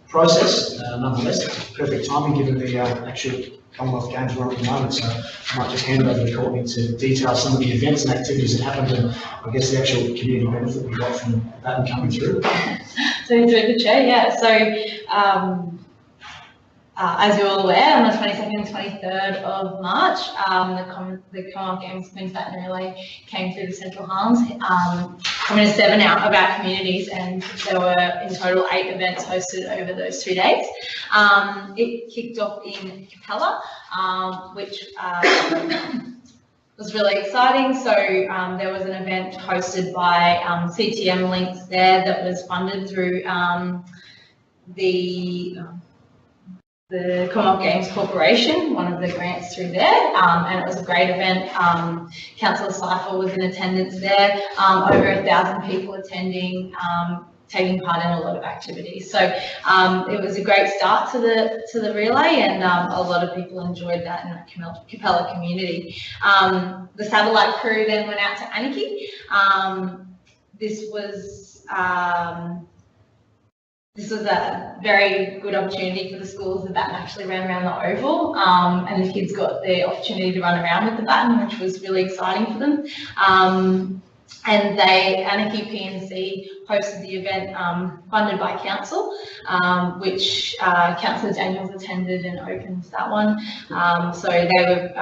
Speaker 4: process. Nonetheless, perfect timing given the actual Commonwealth Games were on at the moment, so I might just hand over to Courtney to detail some of the events and activities that happened and I guess the actual community benefit we got from that coming through.
Speaker 12: So through the chair, yeah. So as you're all aware, on the 22nd and 23rd of March, the Commonwealth Games Queen's Baton Relay came through the Central Highlands, coming to 7 out of our communities, and there were in total 8 events hosted over those 2 days. It kicked off in Capella, which was really exciting. So there was an event hosted by CTM Links there that was funded through the Commonwealth Games Corporation, one of the grants through there, and it was a great event. Councillor Seifer was in attendance there, over 1,000 people attending, taking part in a lot of activities. So it was a great start to the relay, and a lot of people enjoyed that in the Capella community. The satellite crew then went out to Anarchy. This was a very good opportunity for the schools. The baton actually ran around the oval, and the kids got the opportunity to run around with the baton, which was really exciting for them. And Anarchy PNC hosted the event funded by council, which Councillor Daniels attended and opened that one. So they were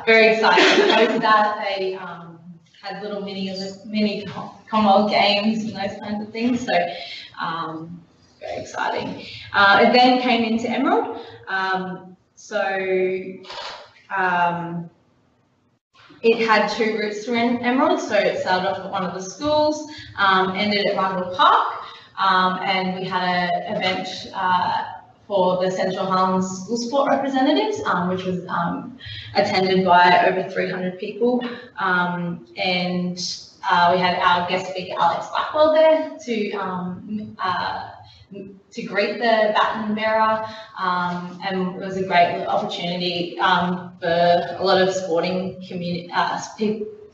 Speaker 12: very excited to host that. They had little mini Commonwealth Games and those kinds of things. So very exciting. It then came into Emerald. It had 2 routes through Emerald, so it started off at one of the schools, ended at Rundle Park, and we had an event for the Central Highlands School Sport representatives, which was attended by over 300 people, and we had our guest speaker Alex Blackwell there to greet the baton bearer, and it was a great opportunity for a lot of sporting community,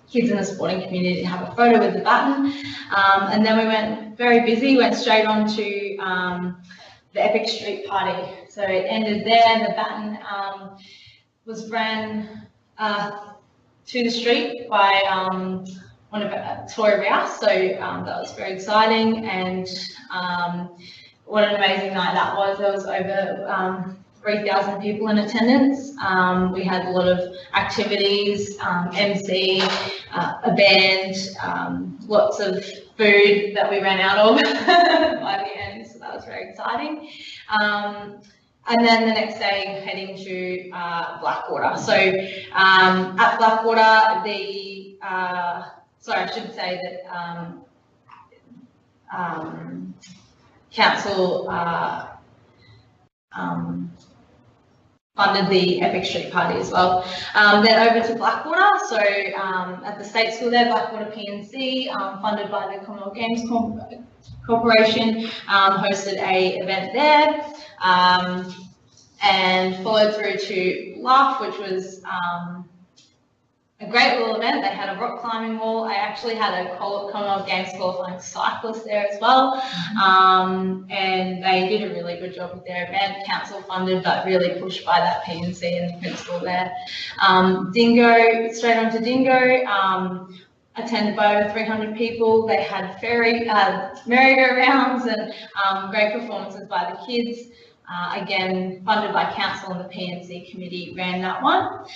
Speaker 12: kids in the sporting community to have a photo with the baton. And then we went very busy, went straight on to the Epic Street Party. So it ended there, the baton was ran to the street by one of Tori Rouse, so that was very exciting, and what an amazing night that was. There was over 3,000 people in attendance. We had a lot of activities, MC, a band, lots of food that we ran out of by the end, so that was very exciting. And then the next day, heading to Blackwater. So at Blackwater, sorry, I should say that council funded the Epic Street Party as well. Then over to Blackwater, so at the state school there, Blackwater PNC, funded by the Commonwealth Games Corporation, hosted a event there, and followed through to Luff, which was a great little event. They had a rock climbing wall. I actually had a Commonwealth Games qualifying cyclist there as well. And they did a really good job with their event, council funded, but really pushed by that PNC and the principal there. Dingo, straight on to Dingo, attended by over 300 people. They had merry-go-rounds and great performances by the kids. Again, funded by council, and the PNC committee ran that one.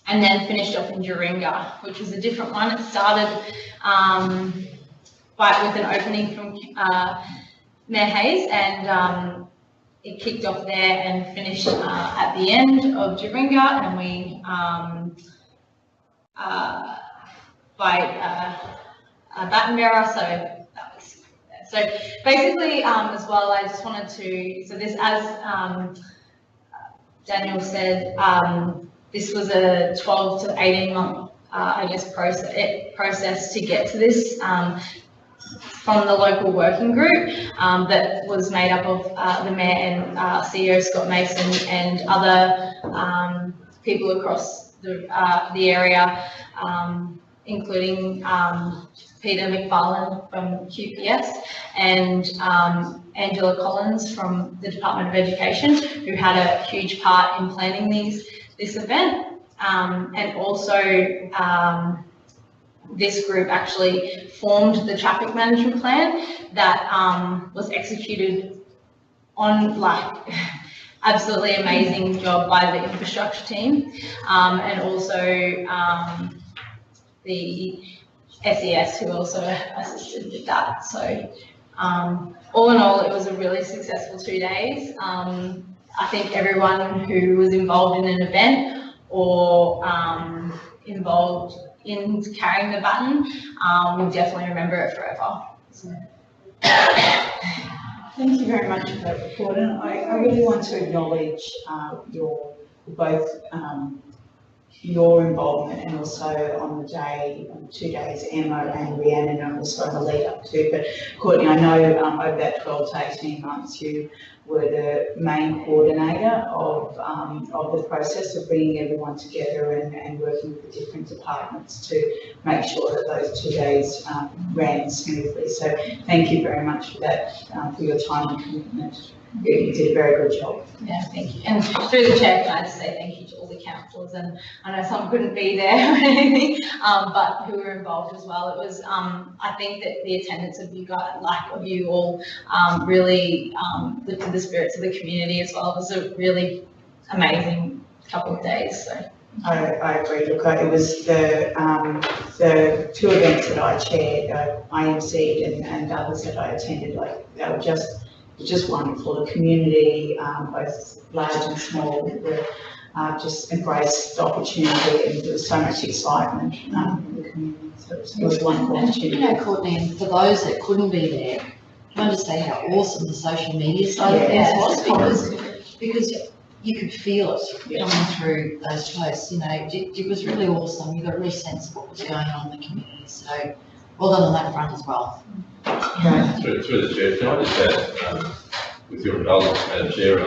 Speaker 12: And then finished off in Duringa, which was a different one. It started with an opening from Mayor Hayes, and it kicked off there and finished at the end of Duringa, and we by a baton bearer. So that was so basically as well. I just wanted to, so this, as Daniel said, this was a 12 to 18 month, process to get to this from the local working group that was made up of the Mayor and CEO Scott Mason and other people across the area, including Peter McFarlane from QPS and Angela Collins from the Department of Education, who had a huge part in planning this event. And also this group actually formed the traffic management plan that was executed on absolutely amazing job by the infrastructure team, and also the SES who also assisted with that. So all in all, it was a really successful 2 days. I think everyone who was involved in an event or involved in carrying the baton will definitely remember it forever. So.
Speaker 2: Thank you very much for that report, and I really want to acknowledge your involvement, and also on the day, 2 days, Emma and Rhiannon, and also on the lead up to. But Courtney, I know over that 12 to 18 months you were the main coordinator of the process of bringing everyone together and working with the different departments to make sure that those 2 days ran smoothly. So thank you very much for that, for your time and commitment. You did a very good job.
Speaker 12: Yeah, thank you. And through the chair, can I just say thank you to all the councillors, and I know some couldn't be there or anything, but who were involved as well. It was, I think that the attendance of you guys, of you all, really lifted the spirits of the community as well. It was a really amazing couple of days. So.
Speaker 2: I agree. Look, it was the 2 events that I chaired, IMC'd and others that I attended, they were just wonderful. The community, both large and small, were just embraced the opportunity, and there was so much excitement in the community. So it was a wonderful opportunity.
Speaker 1: You know, Courtney, and for those that couldn't be there, can I just say how awesome the social media side of things was, because you could feel it coming through those posts. You know, it was really awesome. You got a real sense of what was going on in the community. So well done on that front as well.
Speaker 11: Through the chair, can I just add, with your indulgence, Madam Chair,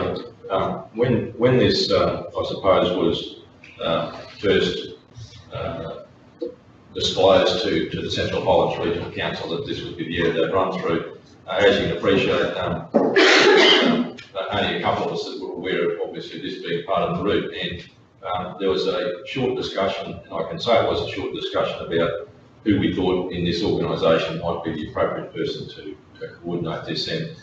Speaker 11: when this, I suppose, was first disclosed to the Central Highlands Regional Council that this would be the year they'd run through, as you can appreciate, only a couple of us that were aware of obviously this being part of the route, and there was a short discussion, and I can say it was a short discussion about who we thought in this organisation might be the appropriate person to coordinate this. And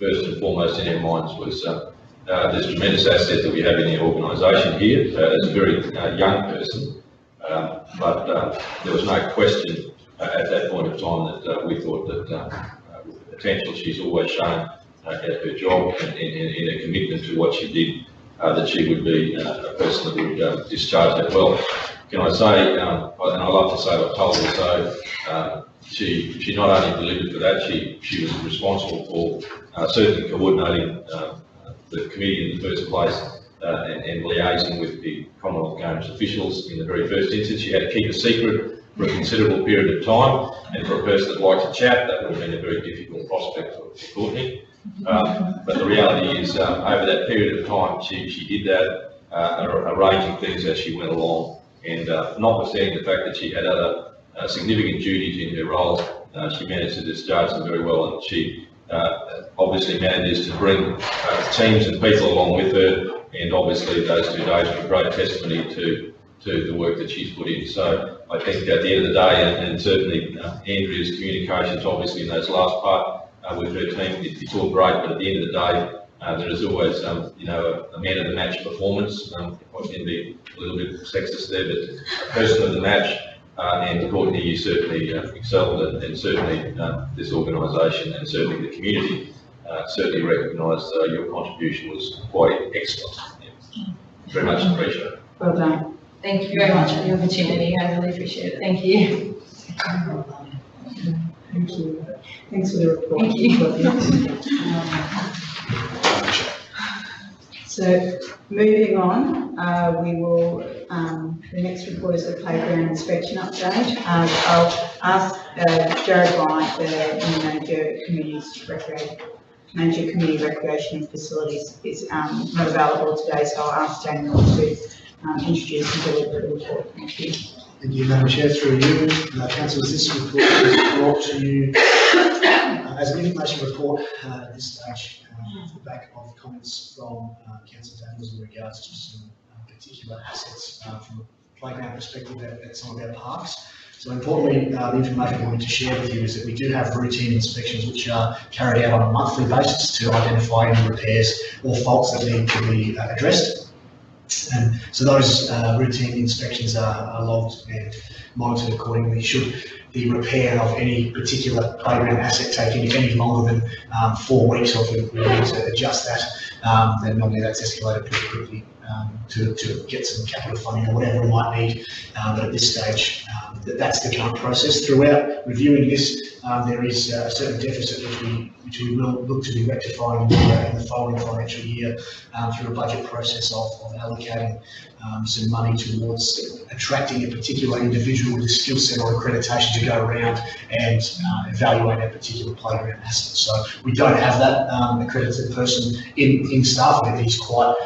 Speaker 11: first and foremost in our minds was this tremendous asset that we have in the organisation here as a very young person, but there was no question at that point of time that we thought that with the potential she's always shown at her job and in a commitment to what she did, that she would be a person that would discharge that well. Can I say, and I love to say what I told her, so she not only delivered for that, she was responsible for certainly coordinating the committee in the first place and liaising with the Commonwealth Games officials in the very first instance. She had to keep a secret for a considerable period of time, and for a person that liked to chat, that would have been a very difficult prospect for Courtney. But the reality is, over that period of time, she did that, arranging things as she went along. And notwithstanding the fact that she had other significant duties in her role, she managed to discharge them very well, and she obviously manages to bring teams and people along with her, and obviously those 2 days were a great testimony to the work that she's put in. So I think at the end of the day, and certainly Andrea's communications obviously in those last part with her team, it's all great, but at the end of the day, there is always, you know, a man of the match performance. I can be a little bit sexist there, but a person of the match, and Courtney, you certainly excelled, and certainly this organisation and certainly the community certainly recognised your contribution was quite excellent. Yeah. Very much appreciated.
Speaker 2: Well done.
Speaker 12: Thank you very much for the opportunity. I really appreciate it. Thank you.
Speaker 2: Thank you. Thanks for the report.
Speaker 12: Thank you.
Speaker 2: So moving on, we will, the next report is the playground inspection update. I'll ask Jared Bryant, the manager community recreation and facilities, is not available today, so I'll ask Daniel to introduce and deliver the report. Thank you.
Speaker 4: Thank you, Madam Chair. Through you, councillors, this report is brought to you as an information report at this stage, off the back of comments from Councillor Daniels in regards to some particular assets from a playground perspective at some of our parks. So importantly, the information we wanted to share with you is that we do have routine inspections which are carried out on a monthly basis to identify any repairs or faults that need to be addressed. And so those routine inspections are logged and monitored accordingly. Should the repair of any particular playground asset take any longer than 4 weeks, or if we need to adjust that, then normally that's escalated pretty quickly to get some capital funding or whatever we might need. But at this stage, that's the current process. Throughout reviewing this, there is a certain deficit which we will look to be rectifying in the following financial year through a budget process of allocating some money towards attracting a particular individual with a skill set or accreditation to go around and evaluate a particular playground asset. So we don't have that accredited person in staff, and it is quite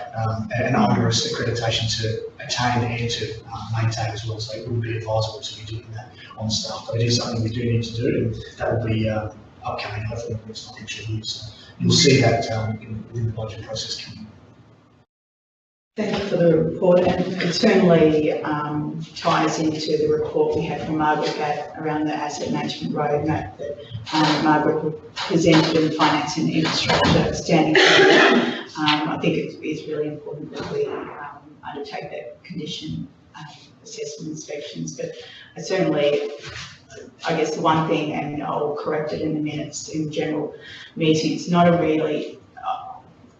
Speaker 4: an onerous accreditation to attain and to maintain as well. So it wouldn't be advisable to be doing that on staff, but it is something we do need to do, and that will be upcoming hopefully in the next financial year. So you'll see that within the budget process coming.
Speaker 2: Thank you for the report, and it certainly ties into the report we had from Margaret around the asset management roadmap that Margaret presented in Finance and Infrastructure Standing Committee. I think it is really important that we undertake that condition assessment inspections, but certainly, I guess the one thing, and I'll correct it in the minutes in general meetings,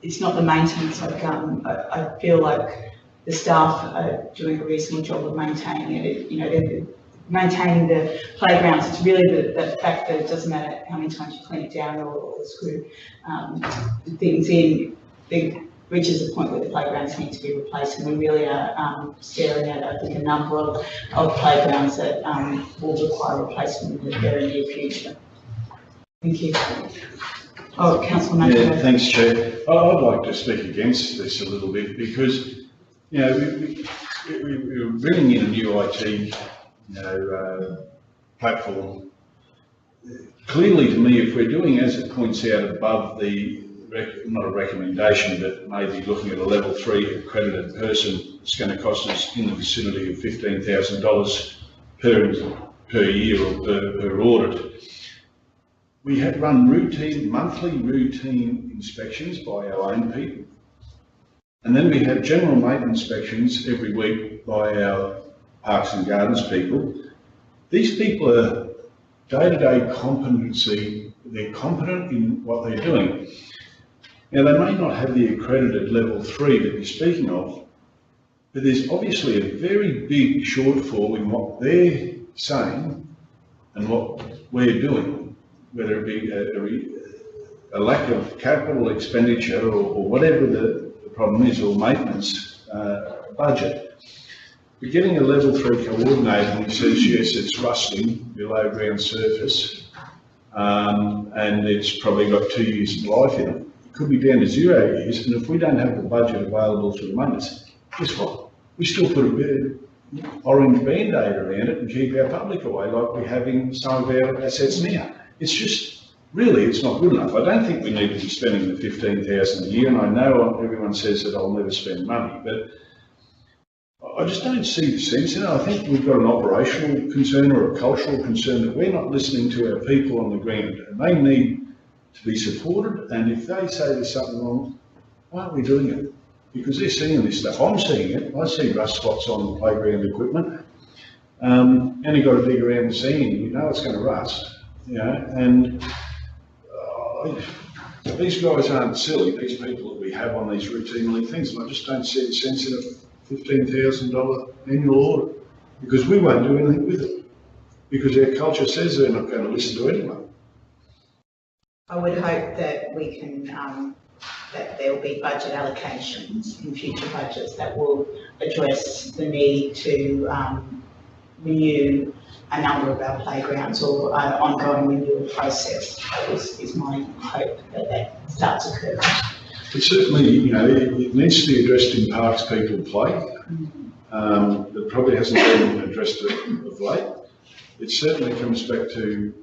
Speaker 2: it's not the maintenance. I feel like the staff are doing a reasonable job of maintaining it. They're maintaining the playgrounds. It's really the fact that it doesn't matter how many times you clean it down or screw things in, it reaches a point where the playgrounds need to be replaced, and we really are staring at, I think, a number of playgrounds that will require replacement in the very near future. Thank you. Oh, Councillor Matthew.
Speaker 9: Yeah, thanks, Chair. I'd like to speak against this a little bit because, we're bringing in a new IT, platform. Clearly, to me, if we're doing, as it points out above not a recommendation, but maybe looking at a level 3 accredited person, it's going to cost us in the vicinity of $15,000 per year or per audit. We had run monthly routine inspections by our own people. And then we had general maintenance inspections every week by our Parks and Gardens people. These people are day-to-day competency, they're competent in what they're doing. Now, they may not have the accredited level 3 that you're speaking of, but there's obviously a very big shortfall in what they're saying and what we're doing, whether it be a lack of capital expenditure or whatever the problem is, or maintenance budget. We're getting a level 3 coordinator who says, yes, it's rusting below ground surface, and it's probably got 2 years of life in it. It could be down to 0 years, and if we don't have the budget available to the maintenance, guess what? We still put a bit of orange band-aid around it and keep our public away like we have in some of our assets now. It's just, really, it's not good enough. I don't think we need to be spending the $15,000 a year, and I know everyone says that I'll never spend money, but I just don't see the sense in it. I think we've got an operational concern or a cultural concern that we're not listening to our people on the ground, and they need to be supported, and if they say there's something wrong, why aren't we doing it? Because they're seeing this stuff. I'm seeing it. I see rust spots on the playground equipment, and you've got to dig around the scene. You know it's going to rust. And these guys aren't silly, these people that we have on these routinely things, and I just don't see the sense in a $15,000 annual audit, because we won't do anything with it, because our culture says they're not going to listen to anyone.
Speaker 2: I would hope that we can, that there will be budget allocations in future budgets that will address the need to renew a number of our playgrounds, or ongoing renewal process. That is my hope that starts occurring.
Speaker 9: But certainly, it needs to be addressed in parks people play. that probably hasn't been addressed of late. It certainly comes back to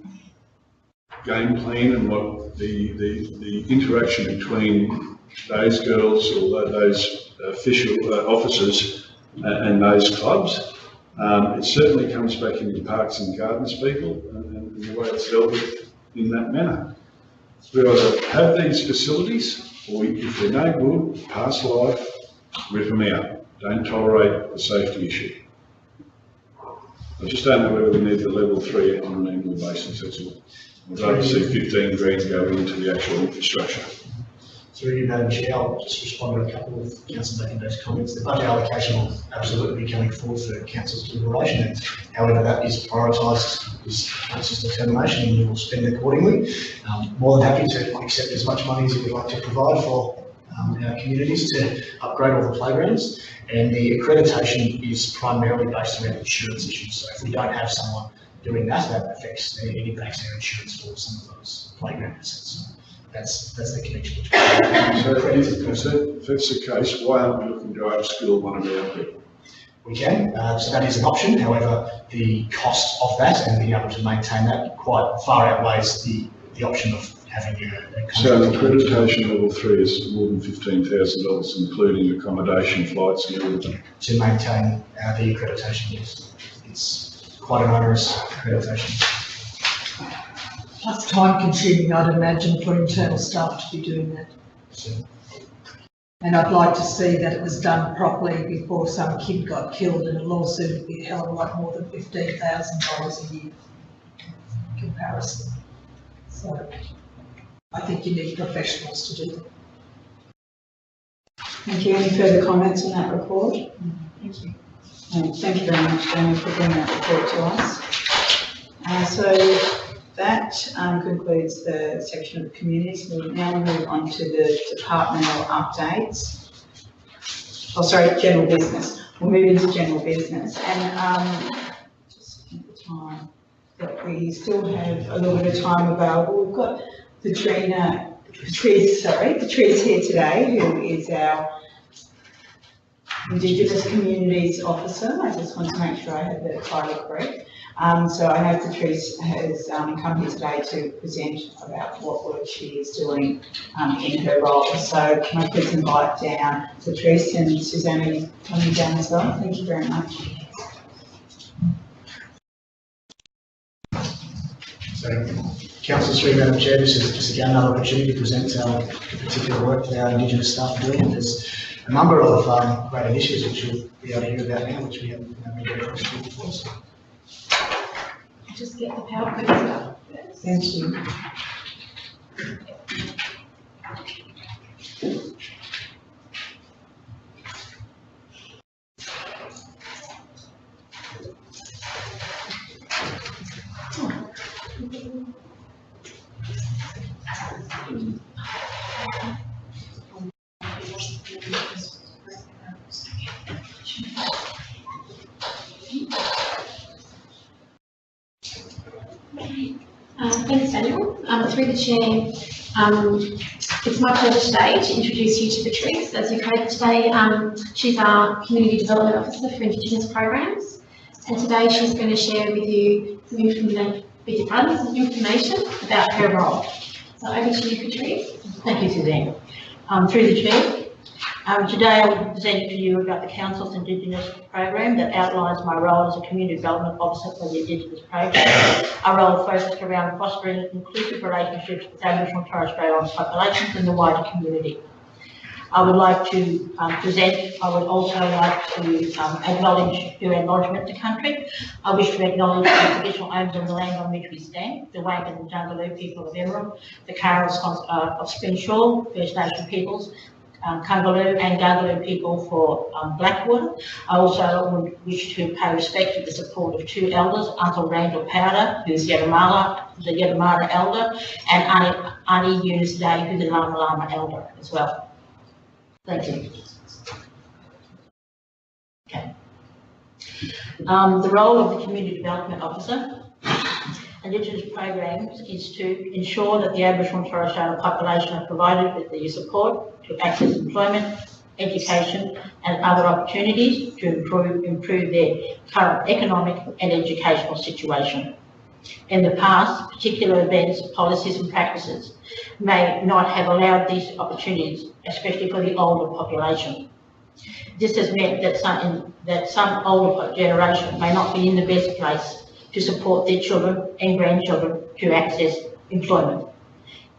Speaker 9: game plan and what the interaction between those girls or those official officers and those clubs. It certainly comes back into parks and gardens people and the way it's dealt with in that manner. We either have these facilities, or if they're no good, pass life, rip them out. Don't tolerate the safety issue. I just don't know whether we need the level 3 on an annual basis, that's all. I'd like to see 15 grand go into the actual infrastructure.
Speaker 4: Through you, Madam Chair, I'll just respond to a couple of Councillor Macintosh's comments. The budget allocation will absolutely be coming forward for Council's deliberation. And however that is prioritised is Council's determination, and we will spend accordingly. More than happy to accept as much money as you would like to provide for our communities to upgrade all the playgrounds. And the accreditation is primarily based around insurance issues. So if we don't have someone doing that, that affects, it impacts our insurance for some of those playground assets. So that's the connection.
Speaker 9: So if that's the case, why aren't we looking to upskill one of our people?
Speaker 4: We can, so that is an option. However, the cost of that and being able to maintain that quite far outweighs the option of having a
Speaker 9: So an accreditation level 3 is more than $15,000, including accommodation, flights and everything.
Speaker 4: To maintain the accreditation, yes. It's quite an onerous accreditation.
Speaker 3: Plus time consuming, I'd imagine, for internal staff to be doing that.
Speaker 4: So,
Speaker 3: And I'd like to see that it was done properly before some kid got killed and a lawsuit would be held like more than $15,000 a year in comparison. So I think you need professionals to do that.
Speaker 2: Thank you. Any further comments on that report?
Speaker 3: Thank you.
Speaker 2: Thank you very much, Jamie, for bringing that report to us. So that concludes the section of communities. We'll now move on to the departmental updates. Oh, sorry, general business. We'll move into general business. And just at the time that we still have a little bit of time available, we've got Patrice here today, who is our Indigenous Communities Officer. I just want to make sure I have the title correct. So I know Patrice has come here today to present about what work she is doing in her role. So can I please invite down Patrice and Susanna coming down as well? Thank you very much.
Speaker 4: So, Councillor Sri, Madam Chair, this is just again another opportunity to present the particular work that our Indigenous staff are doing. There's a number of great initiatives which you'll be able to hear about now, which we haven't been very close to before. So.
Speaker 5: Just get the PowerPoint up.
Speaker 2: Thank you.
Speaker 5: Thanks, Daniel. Through the chair, it's my pleasure today to introduce you to Patrice. As you heard today, she's our Community Development Officer for Indigenous Programs, and today she's going to share with you some information about her role. So over to you, Patrice.
Speaker 13: Thank you, Suzanne. Through the chair, today I will be presenting to you about the Council's Indigenous program that outlines my role as a Community Development Officer for the Indigenous program. Our role focused around fostering inclusive relationships with Aboriginal and Torres Strait Islander populations and the wider community. I would like to I would also like to acknowledge your acknowledgement to country. I wish to acknowledge the traditional owners of the land on which we stand, the Wangan and Jungaloo people of Emerald, the Carrols of Springshaw, First Nation peoples, Kungaloo and Gungaloo people for Blackwater. I also would wish to pay respect to the support of two elders, Uncle Randall Powder, who's the Yadamara elder, and Ani Eunice Day, who's the Lama Lama elder as well. Thank you. Okay. The role of the Community Development Officer Indigenous programs is to ensure that the Aboriginal and Torres Strait Islander population are provided with the support to access employment, education and other opportunities to improve their current economic and educational situation. In the past, particular events, policies and practices may not have allowed these opportunities, especially for the older population. This has meant that some older generation may not be in the best place to support their children and grandchildren to access employment.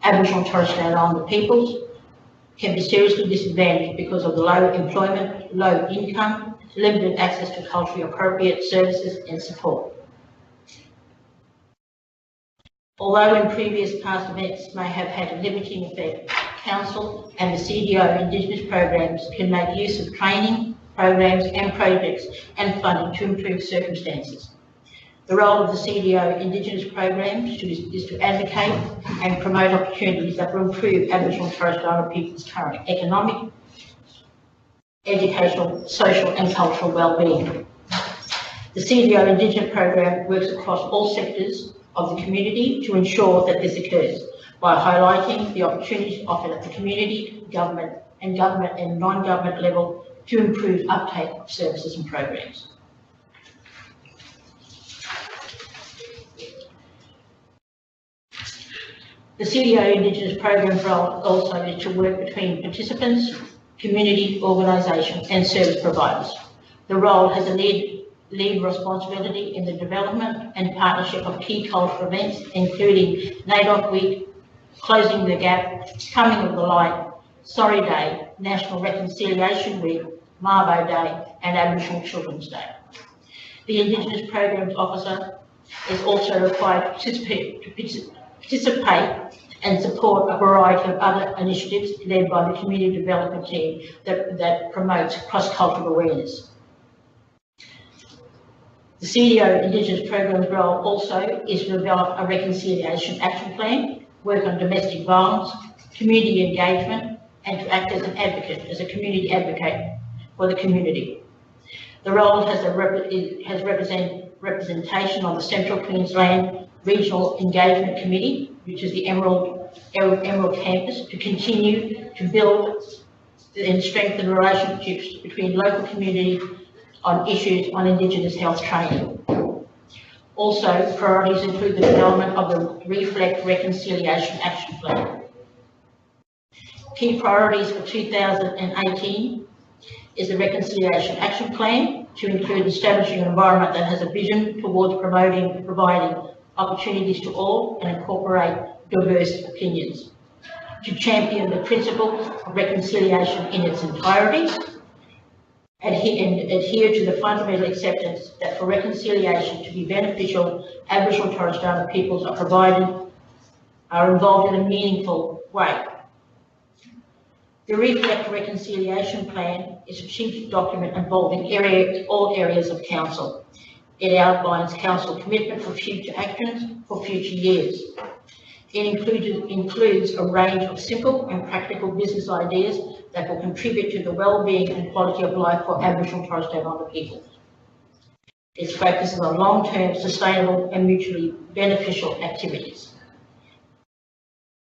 Speaker 13: Aboriginal and Torres Strait Islander peoples can be seriously disadvantaged because of the low employment, low income, limited access to culturally appropriate services and support. Although in previous past events may have had a limiting effect, Council and the CDO Indigenous programs can make use of training, programs and projects and funding to improve circumstances. The role of the CDO Indigenous programs is to advocate and promote opportunities that will improve Aboriginal and Torres Strait Islander people's current economic, educational, social and cultural well-being. The CDO Indigenous program works across all sectors of the community to ensure that this occurs by highlighting the opportunities offered at the community, government and non-government level to improve uptake of services and programs. The CDO Indigenous program's role also is to work between participants, community, organisation and service providers. The role has a lead responsibility in the development and partnership of key cultural events, including NAIDOC Week, Closing the Gap, Coming of the Light, Sorry Day, National Reconciliation Week, Mabo Day and Aboriginal Children's Day. The Indigenous Programs Officer is also required to participate and support a variety of other initiatives led by the community development team that promotes cross-cultural awareness. The CDO Indigenous Programs role also is to develop a reconciliation action plan, work on domestic violence, community engagement, and to act as an advocate, as a community advocate for the community. The role has representation on the Central Queensland Regional Engagement Committee, which is the Emerald Campus, to continue to build and strengthen relationships between local community on issues on Indigenous health training. Also, priorities include the development of the Reflect Reconciliation Action Plan. Key priorities for 2018 is the Reconciliation Action Plan to include establishing an environment that has a vision towards providing opportunities to all and incorporate diverse opinions, to champion the principles of reconciliation in its entirety, adhere to the fundamental acceptance that for reconciliation to be beneficial, Aboriginal and Torres Strait Islander peoples are involved in a meaningful way. The Reflect Reconciliation Plan is a strategic document involving all areas of Council. It outlines Council commitment for future actions for future years. It includes a range of simple and practical business ideas that will contribute to the well-being and quality of life for Aboriginal and Torres Strait Islander people. It focuses on long-term, sustainable and mutually beneficial activities.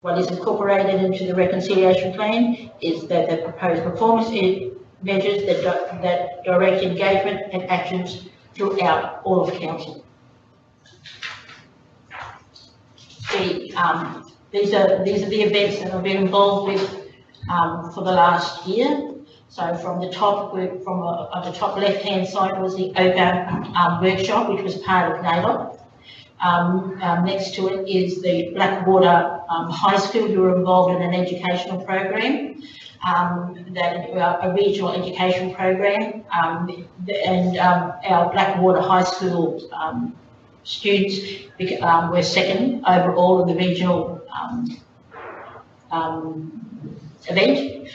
Speaker 13: What is incorporated into the reconciliation plan is that the proposed performance measures that direct engagement and actions throughout all of Council. These are the events that I've been involved with for the last year. So from the top, on the top left-hand side was the OPA workshop, which was part of NAIDOC. Next to it is the Blackwater High School, who were involved in an educational program, a regional education program, and our Blackwater High School students were second overall in the regional event.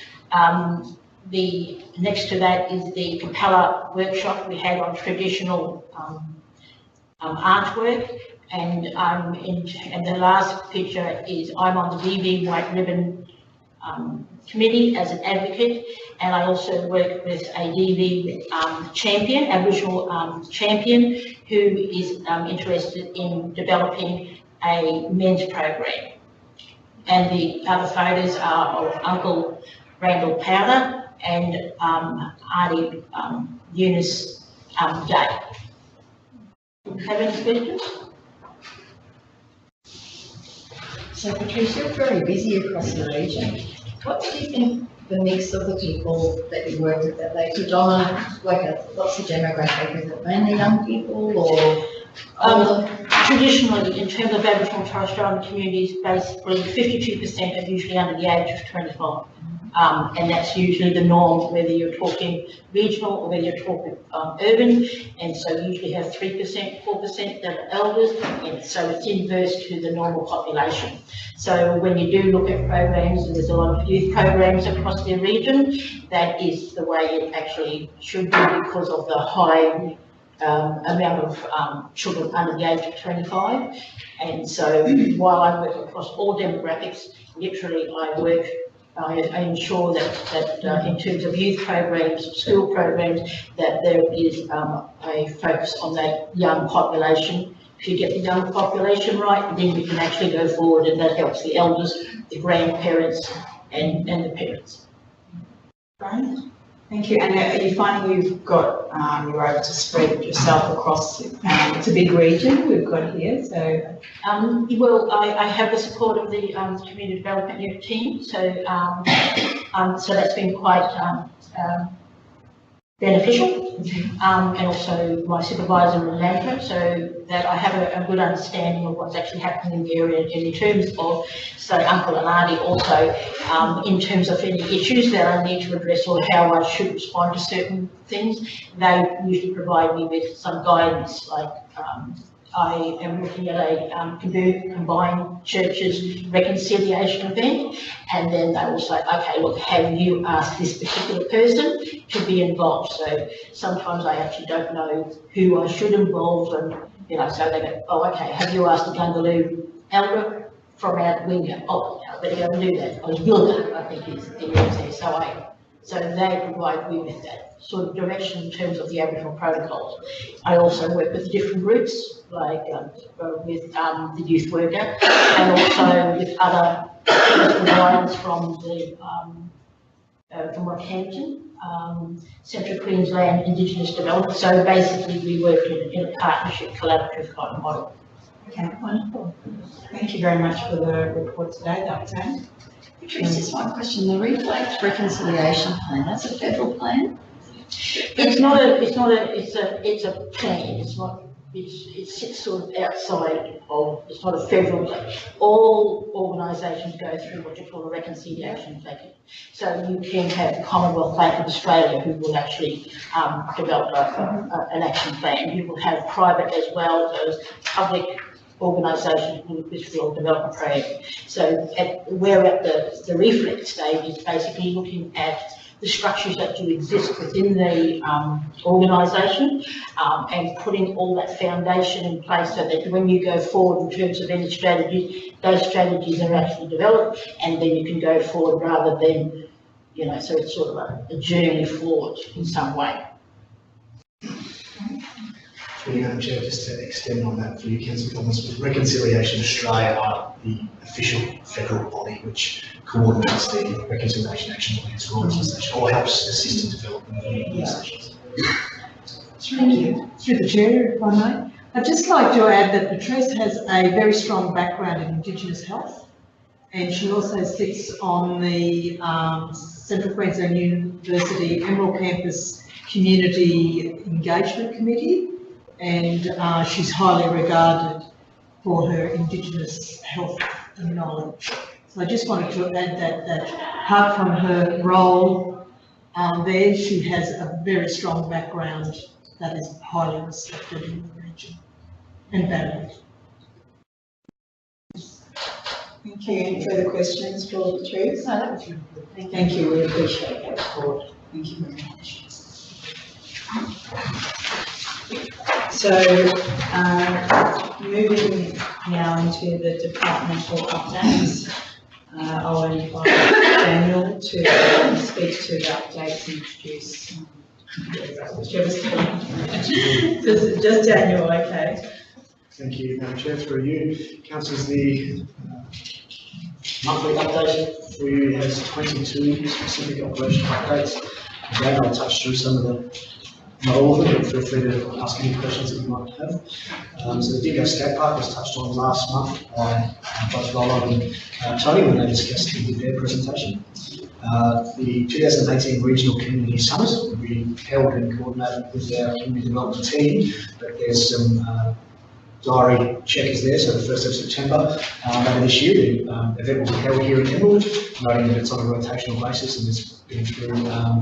Speaker 13: Next to that is the Capella workshop we had on traditional artwork, and the last picture is I'm on the DV White Ribbon Committee as an advocate, and I also work with a DV champion, Aboriginal champion, who is interested in developing a men's program. And the other photos are of Uncle Randall Powder and Auntie Eunice Day. Have any questions?
Speaker 1: So Patrice, you're very busy across the region. What do you think the mix of the people that you work with, that they predominantly, what's the demographic? Is it mainly young people or older?
Speaker 13: Traditionally, in terms of Aboriginal and Torres Strait Islander communities, basically 52% are usually under the age of 25. And that's usually the norm, whether you're talking regional or whether you're talking urban. And so you usually have 3%, 4% that are elders, and so it's inverse to the normal population. So when you do look at programs, and there's a lot of youth programs across the region, that is the way it actually should be because of the high amount of children under the age of 25. And so while I work across all demographics, literally I ensure that in terms of youth programs, school programs, that there is a focus on that young population. If you get the young population right, then you can actually go forward, and that helps the elders, the grandparents, and the parents.
Speaker 2: Right. Thank you. And are you finding you've got, you're able to spread yourself across, it's a big region we've got here, so.
Speaker 13: Well, I have the support of the community development unit team, so so that's been quite beneficial, and also my supervisor in Lanka, so that I have a good understanding of what's actually happening in the area, and in terms of, so Uncle and Auntie also, in terms of any issues that I need to address or how I should respond to certain things, they usually provide me with some guidance, like I am looking at a combined churches reconciliation event, and then they will say, okay, look, have you asked this particular person to be involved? So sometimes I actually don't know who I should involve, and so they go, oh, okay, have you asked the Gungaloo elder from our Winga? Oh, I better go and do that. Or Wilga, I think is the name. So they provide me with that sort of direction in terms of the Aboriginal protocols. I also work with different groups, like with the youth worker, and also with other alliance from the from Rockhampton, Central Queensland Indigenous Development. So basically, we work in a partnership, collaborative kind of model.
Speaker 2: Okay, wonderful. Thank you very much for the report today, Dr.
Speaker 1: Patrice, just one question. The Reflect Reconciliation Plan, that's a federal plan?
Speaker 13: It's a plan. It's not, it sits sort of outside of, it's not a federal plan. All organisations go through what you call a reconciliation package. So you can have the Commonwealth Bank of Australia who will actually develop an action plan. You will have private as well as public organisations which will develop a program. So we're at the reflect stage is basically looking at the structures that do exist within the organisation and putting all that foundation in place so that when you go forward in terms of any strategy, those strategies are actually developed and then you can go forward rather than, so it's sort of a journey forward in some way.
Speaker 4: Madam Chair, just to extend on that for you, Councillor Thomas, with Reconciliation Australia are the official federal body which coordinates the Reconciliation Action Plans for organisations or helps assist in development of organisations.
Speaker 3: Thank you. Through the chair, if I may. I'd just like to add that Patrice has a very strong background in Indigenous health, and she also sits on the Central Queensland University Emerald Campus Community Engagement Committee, and she's highly regarded for her Indigenous health and knowledge. So I just wanted to add that apart from her role there, she has a very strong background that is highly respected in the region and valued.
Speaker 2: Thank you. Any further questions for Patrice?
Speaker 1: No, that was really good.
Speaker 2: Thank you. We appreciate that report. Thank you very much. So, moving now into the departmental updates, I'll invite Daniel to speak to the updates and introduce. Just Daniel, okay.
Speaker 4: Thank you, Madam Chair. Through you, Councillors, the monthly update for you has 22 specific operational updates. Again, I'll touch through some of not all of them, but feel free to ask any questions that you might have. So the Dingo Skate Park was touched on last month by both Lola and Tony when they discussed their presentation. The 2018 Regional Community Summit will be held and coordinated with our community development team, but there's some diary checkers there, so the 1st of September later this year, the event will be held here in Emerald, noting that it's on a rotational basis and it's been through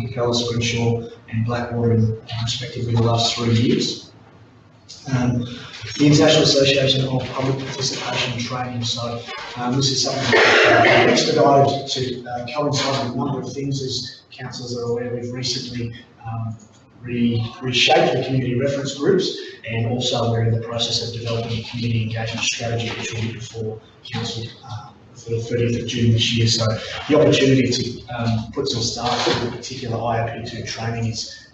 Speaker 4: Capella, Screnshaw and Blackwater in respectively the last 3 years. The International Association of Public Participation Training, so this is something that expedited to coincide with a number of things. As councillors are aware, we've recently reshaped the community reference groups, and also we're in the process of developing a community engagement strategy which will be before council for the 30th of June this year. So the opportunity to put some staff through the particular IAP2 training is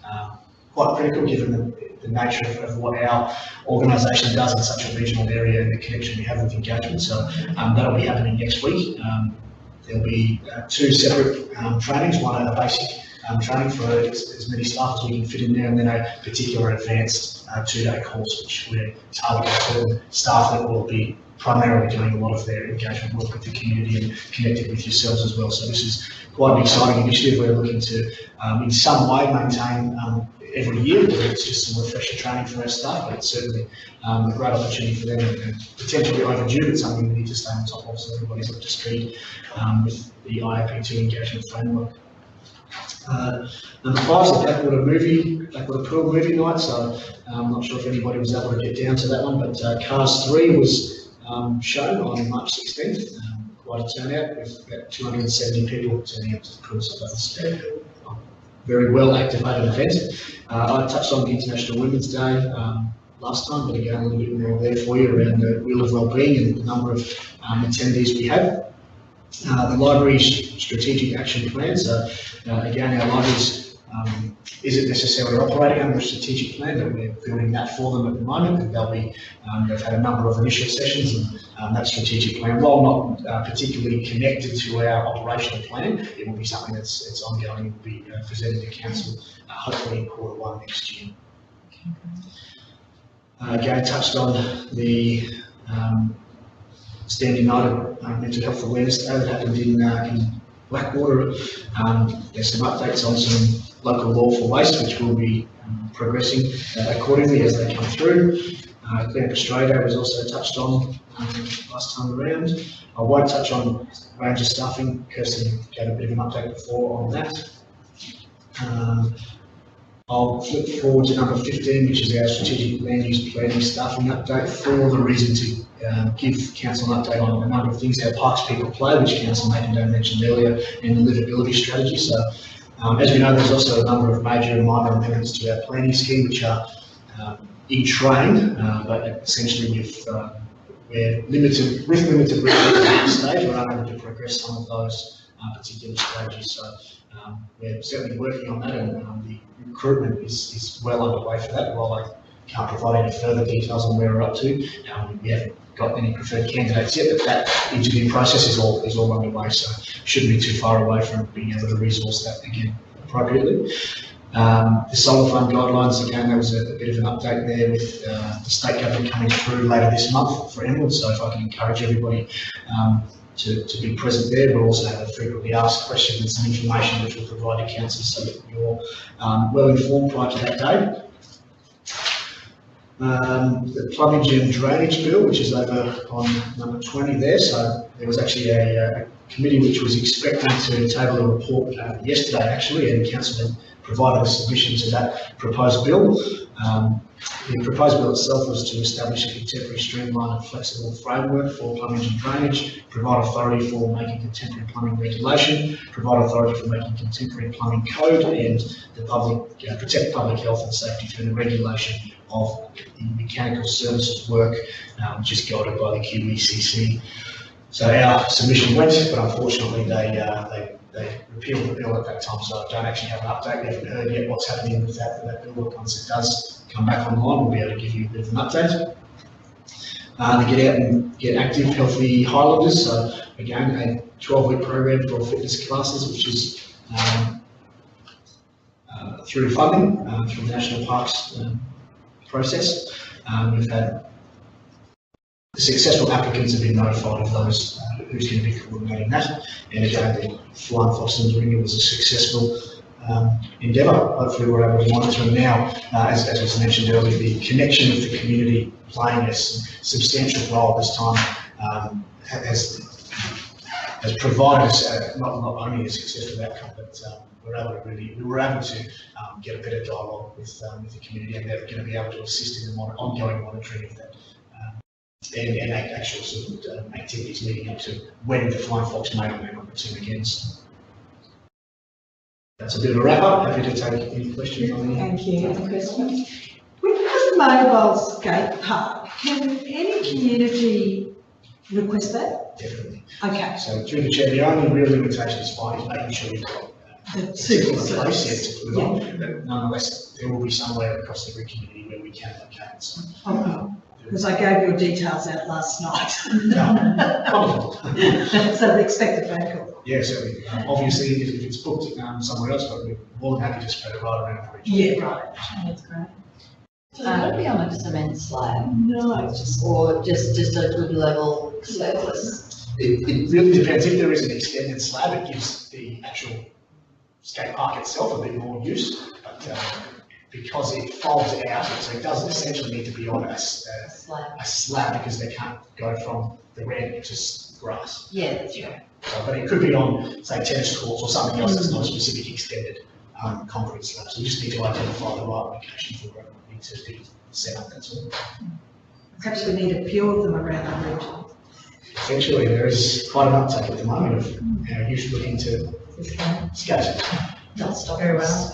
Speaker 4: quite critical given the nature of what our organisation does in such a regional area and the connection we have with engagement. So that'll be happening next week. There'll be 2 separate trainings, one a basic training for as many staff as we can fit in there, and then a particular advanced 2-day course which we're targeting for staff that will be primarily doing a lot of their engagement work with the community and connecting with yourselves as well. So this is quite an exciting initiative. We're looking to in some way maintain every year, whether it's just some refresher training for our staff, but it's certainly a great opportunity for them and potentially overdue, but something we need to stay on top of so everybody's up to speed with the IAP2 engagement framework. Number 5 is the Blackwater Pearl movie night, so I'm not sure if anybody was able to get down to that one, but Cars 3 was shown on March 16th. Quite a turnout with about 270 people turning up to the pool, so that's a very well activated event. I touched on the International Women's Day last time, but again a little bit more there for you around the Wheel of Wellbeing and the number of attendees we have. The library's strategic action plan, so again our libraries isn't necessarily operating under a strategic plan, but we're building that for them at the moment, and they'll be, they've had a number of initial sessions, and that strategic plan, while not particularly connected to our operational plan, it will be something that's ongoing, will be presented to council hopefully in Q1 next year. Again, touched on the Stand United Mental Health Awareness Day that happened in Blackwater. There's some updates on some local law for waste, which will be progressing accordingly as they come through. Clean Up Australia was also touched on last time around. I won't touch on ranger staffing. Kirsten gave a bit of an update before on that. I'll flip forward to number 15, which is our strategic land use planning staffing update, for the reason to give council an update on a number of things. Our Parks People Play, which Councillor Macindoe mentioned earlier, and the livability strategy. So as we know, there's also a number of major and minor amendments to our planning scheme, which are in train, but essentially we're limited resources at this stage. We're unable to progress some of those particular strategies. So we're certainly working on that, and the recruitment is well underway for that. While I can't provide any further details on where we're up to, we haven't got any preferred candidates yet, but that interview process is all underway, so shouldn't be too far away from being able to resource that again appropriately. The solar fund guidelines, again, there was a bit of an update there with the state government coming through later this month for Emerald, so if I can encourage everybody to be present there. We'll also have a frequently asked questions and some information which we'll provide to council so that you're well informed prior to that day. The plumbing and drainage bill, which is over on number 20 there, so there was actually a committee which was expecting to table a report yesterday actually, and council had provided a submission to that proposed bill. The proposed bill itself was to establish a contemporary, streamlined and flexible framework for plumbing and drainage, provide authority for making contemporary plumbing regulation, provide authority for making contemporary plumbing code, and the public protect public health and safety through the regulation of the mechanical services work, which is guided by the QECC. So our submission went, but unfortunately they repealed the bill at that time, so I don't actually have an update. We haven't heard yet what's happening with that bill. Once it does come back online, we'll be able to give you a bit of an update. To get out and get active, healthy Highlanders, so again, a 12-week program for fitness classes, which is through funding, through the National Parks process. We've had the successful applicants have been notified of those who's going to be coordinating that. And again, the Flying Fox and Ringer was a successful endeavour. Hopefully we're able to monitor them now. As was mentioned earlier, the connection with the community playing a substantial role this time has provided us not only a successful outcome, but we were able to get a better dialogue with the community, and they're going to be able to assist in the ongoing monitoring of that and actual sort of activities leading up to when the Flying Fox may or may not return again. So that's a bit of a wrap up. Happy to take any questions on that.
Speaker 2: Thank you. Any questions?
Speaker 3: With the mobile skate park, can any community request that?
Speaker 4: Definitely.
Speaker 3: Okay.
Speaker 4: So through the chair, the only real limitation is fine is making sure you've got
Speaker 3: The suitable
Speaker 4: place yet
Speaker 3: service.
Speaker 4: to put it on, but nonetheless, there will be somewhere across every community where we can locate it. So,
Speaker 3: Okay. Because I gave your details out last night.
Speaker 4: wonderful.
Speaker 3: So they expect a phone call.
Speaker 4: Yeah, certainly. Obviously, if it's booked somewhere else, but we're more than happy to spread it right around the region.
Speaker 3: Yeah, right.
Speaker 1: That's great. So would it be on a cement slab?
Speaker 3: No.
Speaker 1: Or just a good level surface?
Speaker 4: It really depends. If there is an extended slab, it gives the actual skate park itself a bit more use, but because it folds out, so it doesn't essentially need to be on a slab because they can't go from the ramp to grass.
Speaker 1: Yeah, that's right.
Speaker 4: So, but it could be on, say, tennis courts or something else that's not a specific extended concrete slab. So you just need to identify the right location for where it needs to be set up, that's all.
Speaker 3: Perhaps we need a few of them around the region.
Speaker 4: Essentially, there is quite an uptake at the moment of youth looking to skate.
Speaker 1: Not stop.
Speaker 2: Very well.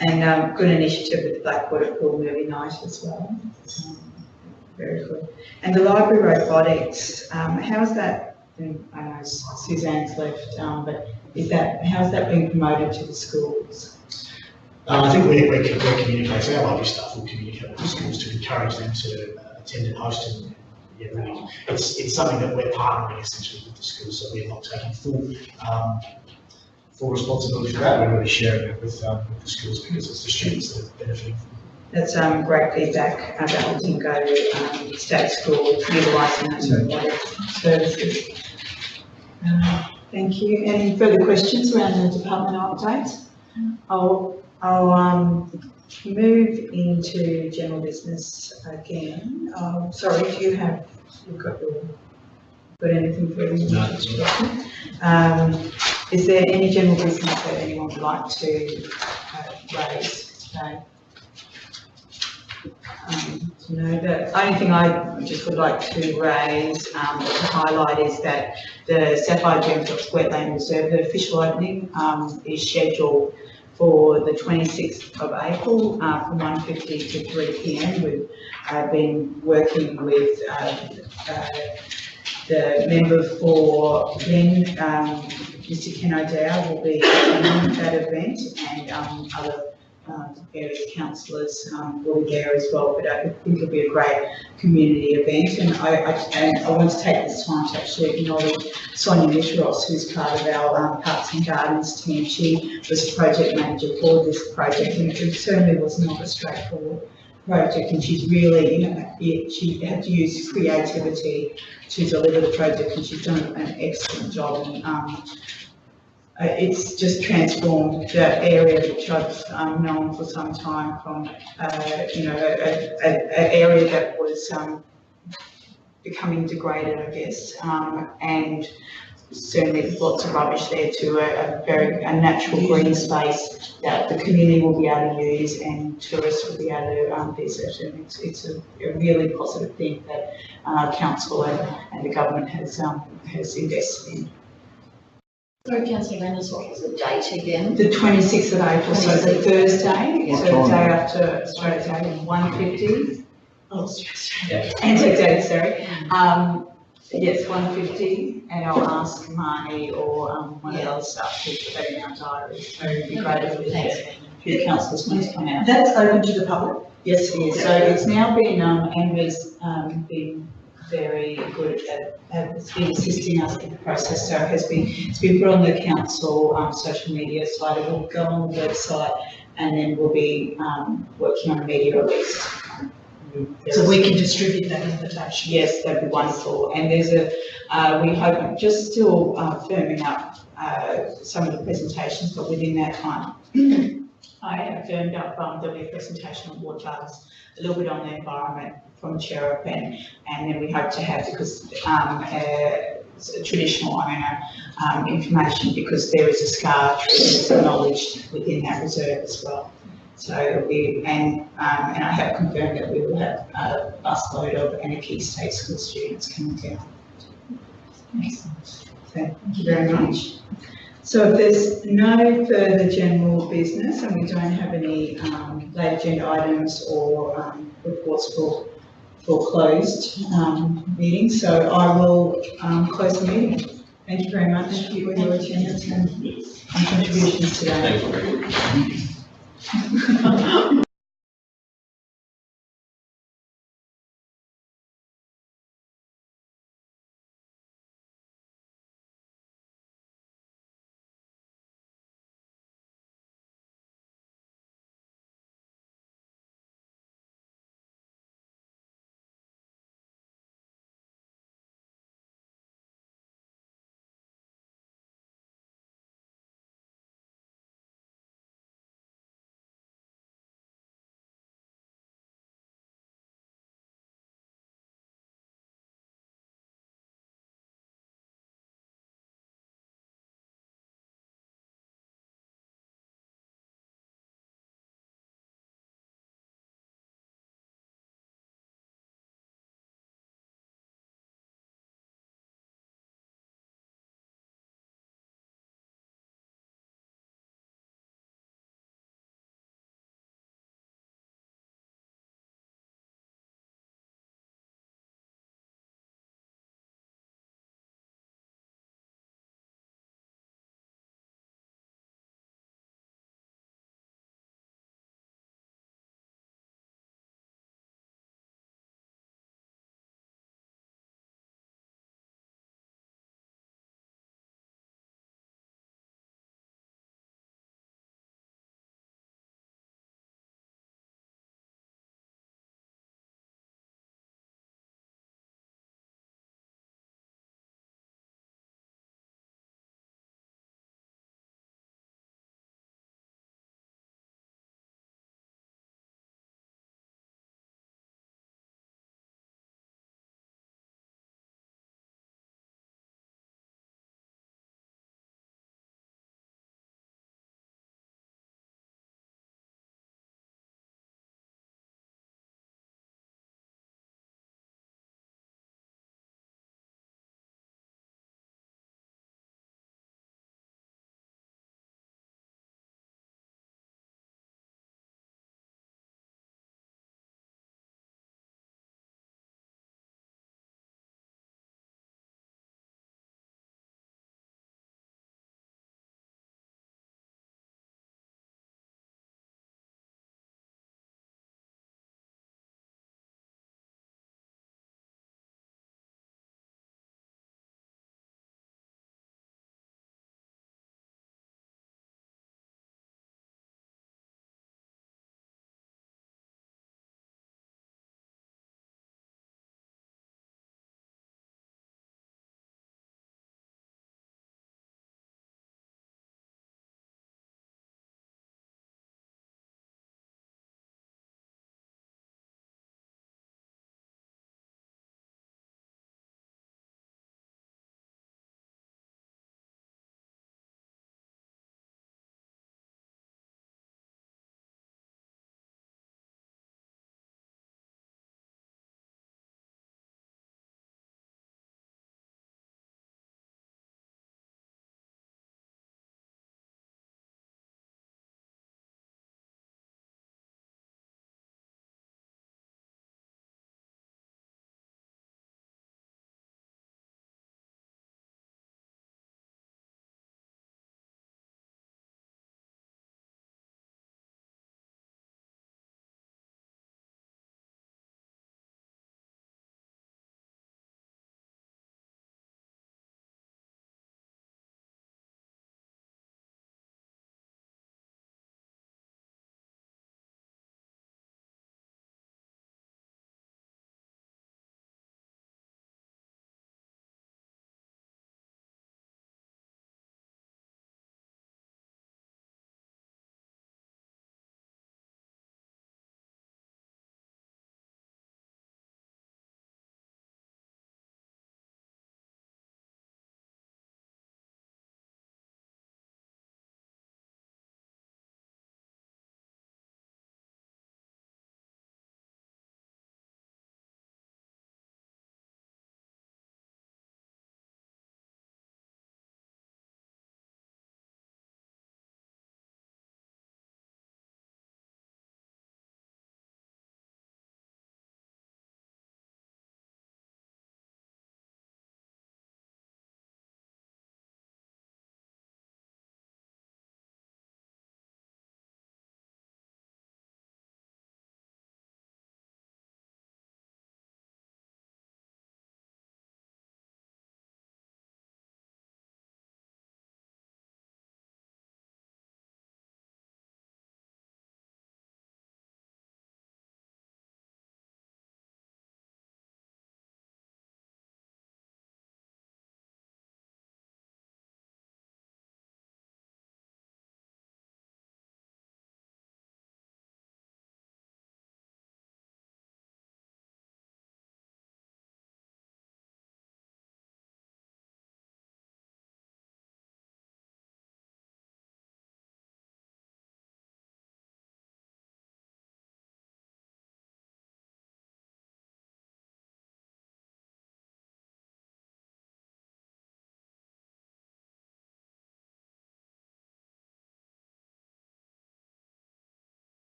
Speaker 2: And good initiative with the Blackwater Pool Movie Night as well. Very good. And the library robotics, how's that? I know Suzanne's left, but how's that being promoted to the schools?
Speaker 4: I think we're communicating, our library staff will communicate with the schools to encourage them to attend and host, and yeah, really, it's something that we're partnering essentially with the schools, so we're not taking full responsibility for that. We're really sharing it with the schools because it's the students that are benefiting from it.
Speaker 2: That's great feedback about the Timco State School utilising those robotic services. Thank you. Any further questions around the departmental updates? I'll move into general business again. Sorry, do you've got anything further?
Speaker 4: No.
Speaker 2: Is there any general business that anyone would like to raise today? No, the only thing I just would like to raise to highlight is that the Sapphire Gem Wetland Reserve, the official opening is scheduled for the 26th of April from 1:50 to 3 p.m. We've been working with the member for Glen, Mr. Ken O'Dowd will be attending that event, and other various councillors will be there as well. But I think it'll be a great community event, and I want to take this time to actually acknowledge Sonia Mitros, who's part of our Parks and Gardens team. She was project manager for this project, and it certainly was not a straightforward project, and she's really, she had to use creativity to deliver the project, and she's done an excellent job. And it's just transformed that area which I've known for some time from, an area that was becoming degraded, I guess, and certainly there's lots of rubbish there, to a natural green space that the community will be able to use and tourists will be able to visit, and it's a really positive thing that council and the government has invested in.
Speaker 1: Sorry, Councillor Reynolds, what was the date again?
Speaker 2: The 26th of April, so it's a Thursday, so the day after Australia Day, 1:50.
Speaker 1: Oh,
Speaker 2: Anzac Day, sorry. Yes, 1:50, and I'll ask Marnie or one of the other staff to put that in our diaries. So it'd be great if the councillors want to come out.
Speaker 3: That's open to the public?
Speaker 2: Yes, it is. So it's now been, Amber's been very good at, has been assisting us in the process. So it's been put on the council social media site. It will go on the website, and then we'll be working on a media release.
Speaker 3: So we can distribute that invitation.
Speaker 2: Yes, that'd be wonderful. And there's we hope, just still firming up some of the presentations, but within that time, I have firmed up, there'll be a presentation on waters, a little bit on the environment from Cherub, and then we hope to have, because traditional owner information, because there is a scar tree that's acknowledged within that reserve as well. So and I have confirmed that we will have a busload of Anarchy State School students coming down. Excellent. So thank you very much. So if there's no further general business and we don't have any late agenda items or reports for closed meetings, so I will close the meeting. Thank you very much for your attendance and contributions today.
Speaker 11: Thank you.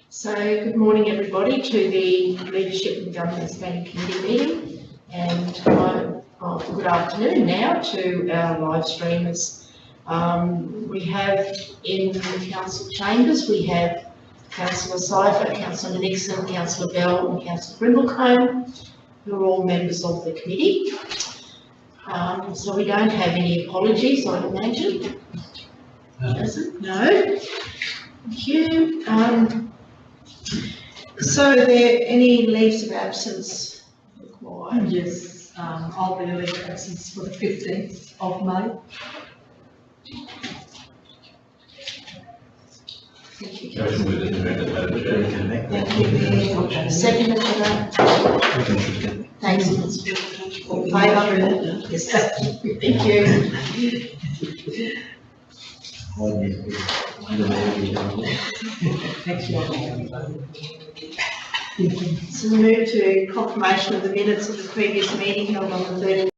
Speaker 14: So, good morning everybody to the Leadership and Governance Standing Committee meeting, and good afternoon now to our live streamers. We have in the council chambers, we have Councillor Seifert, Councillor Nixon, Councillor Bell and Councillor Brindlecombe, who are all members of the committee. So we don't have any apologies, I imagine. No. Thank you. So are there any leaves of absence required?
Speaker 3: Yes, I'll be a leave of absence for the 15th of May.
Speaker 14: Thank you.
Speaker 11: Motion with the amendment, Madam Chair.
Speaker 14: Thank you. Second for that. Thanks, Councillor. All in favour? Yes, thank you. So we move to confirmation of the minutes of the previous meeting held on the 3rd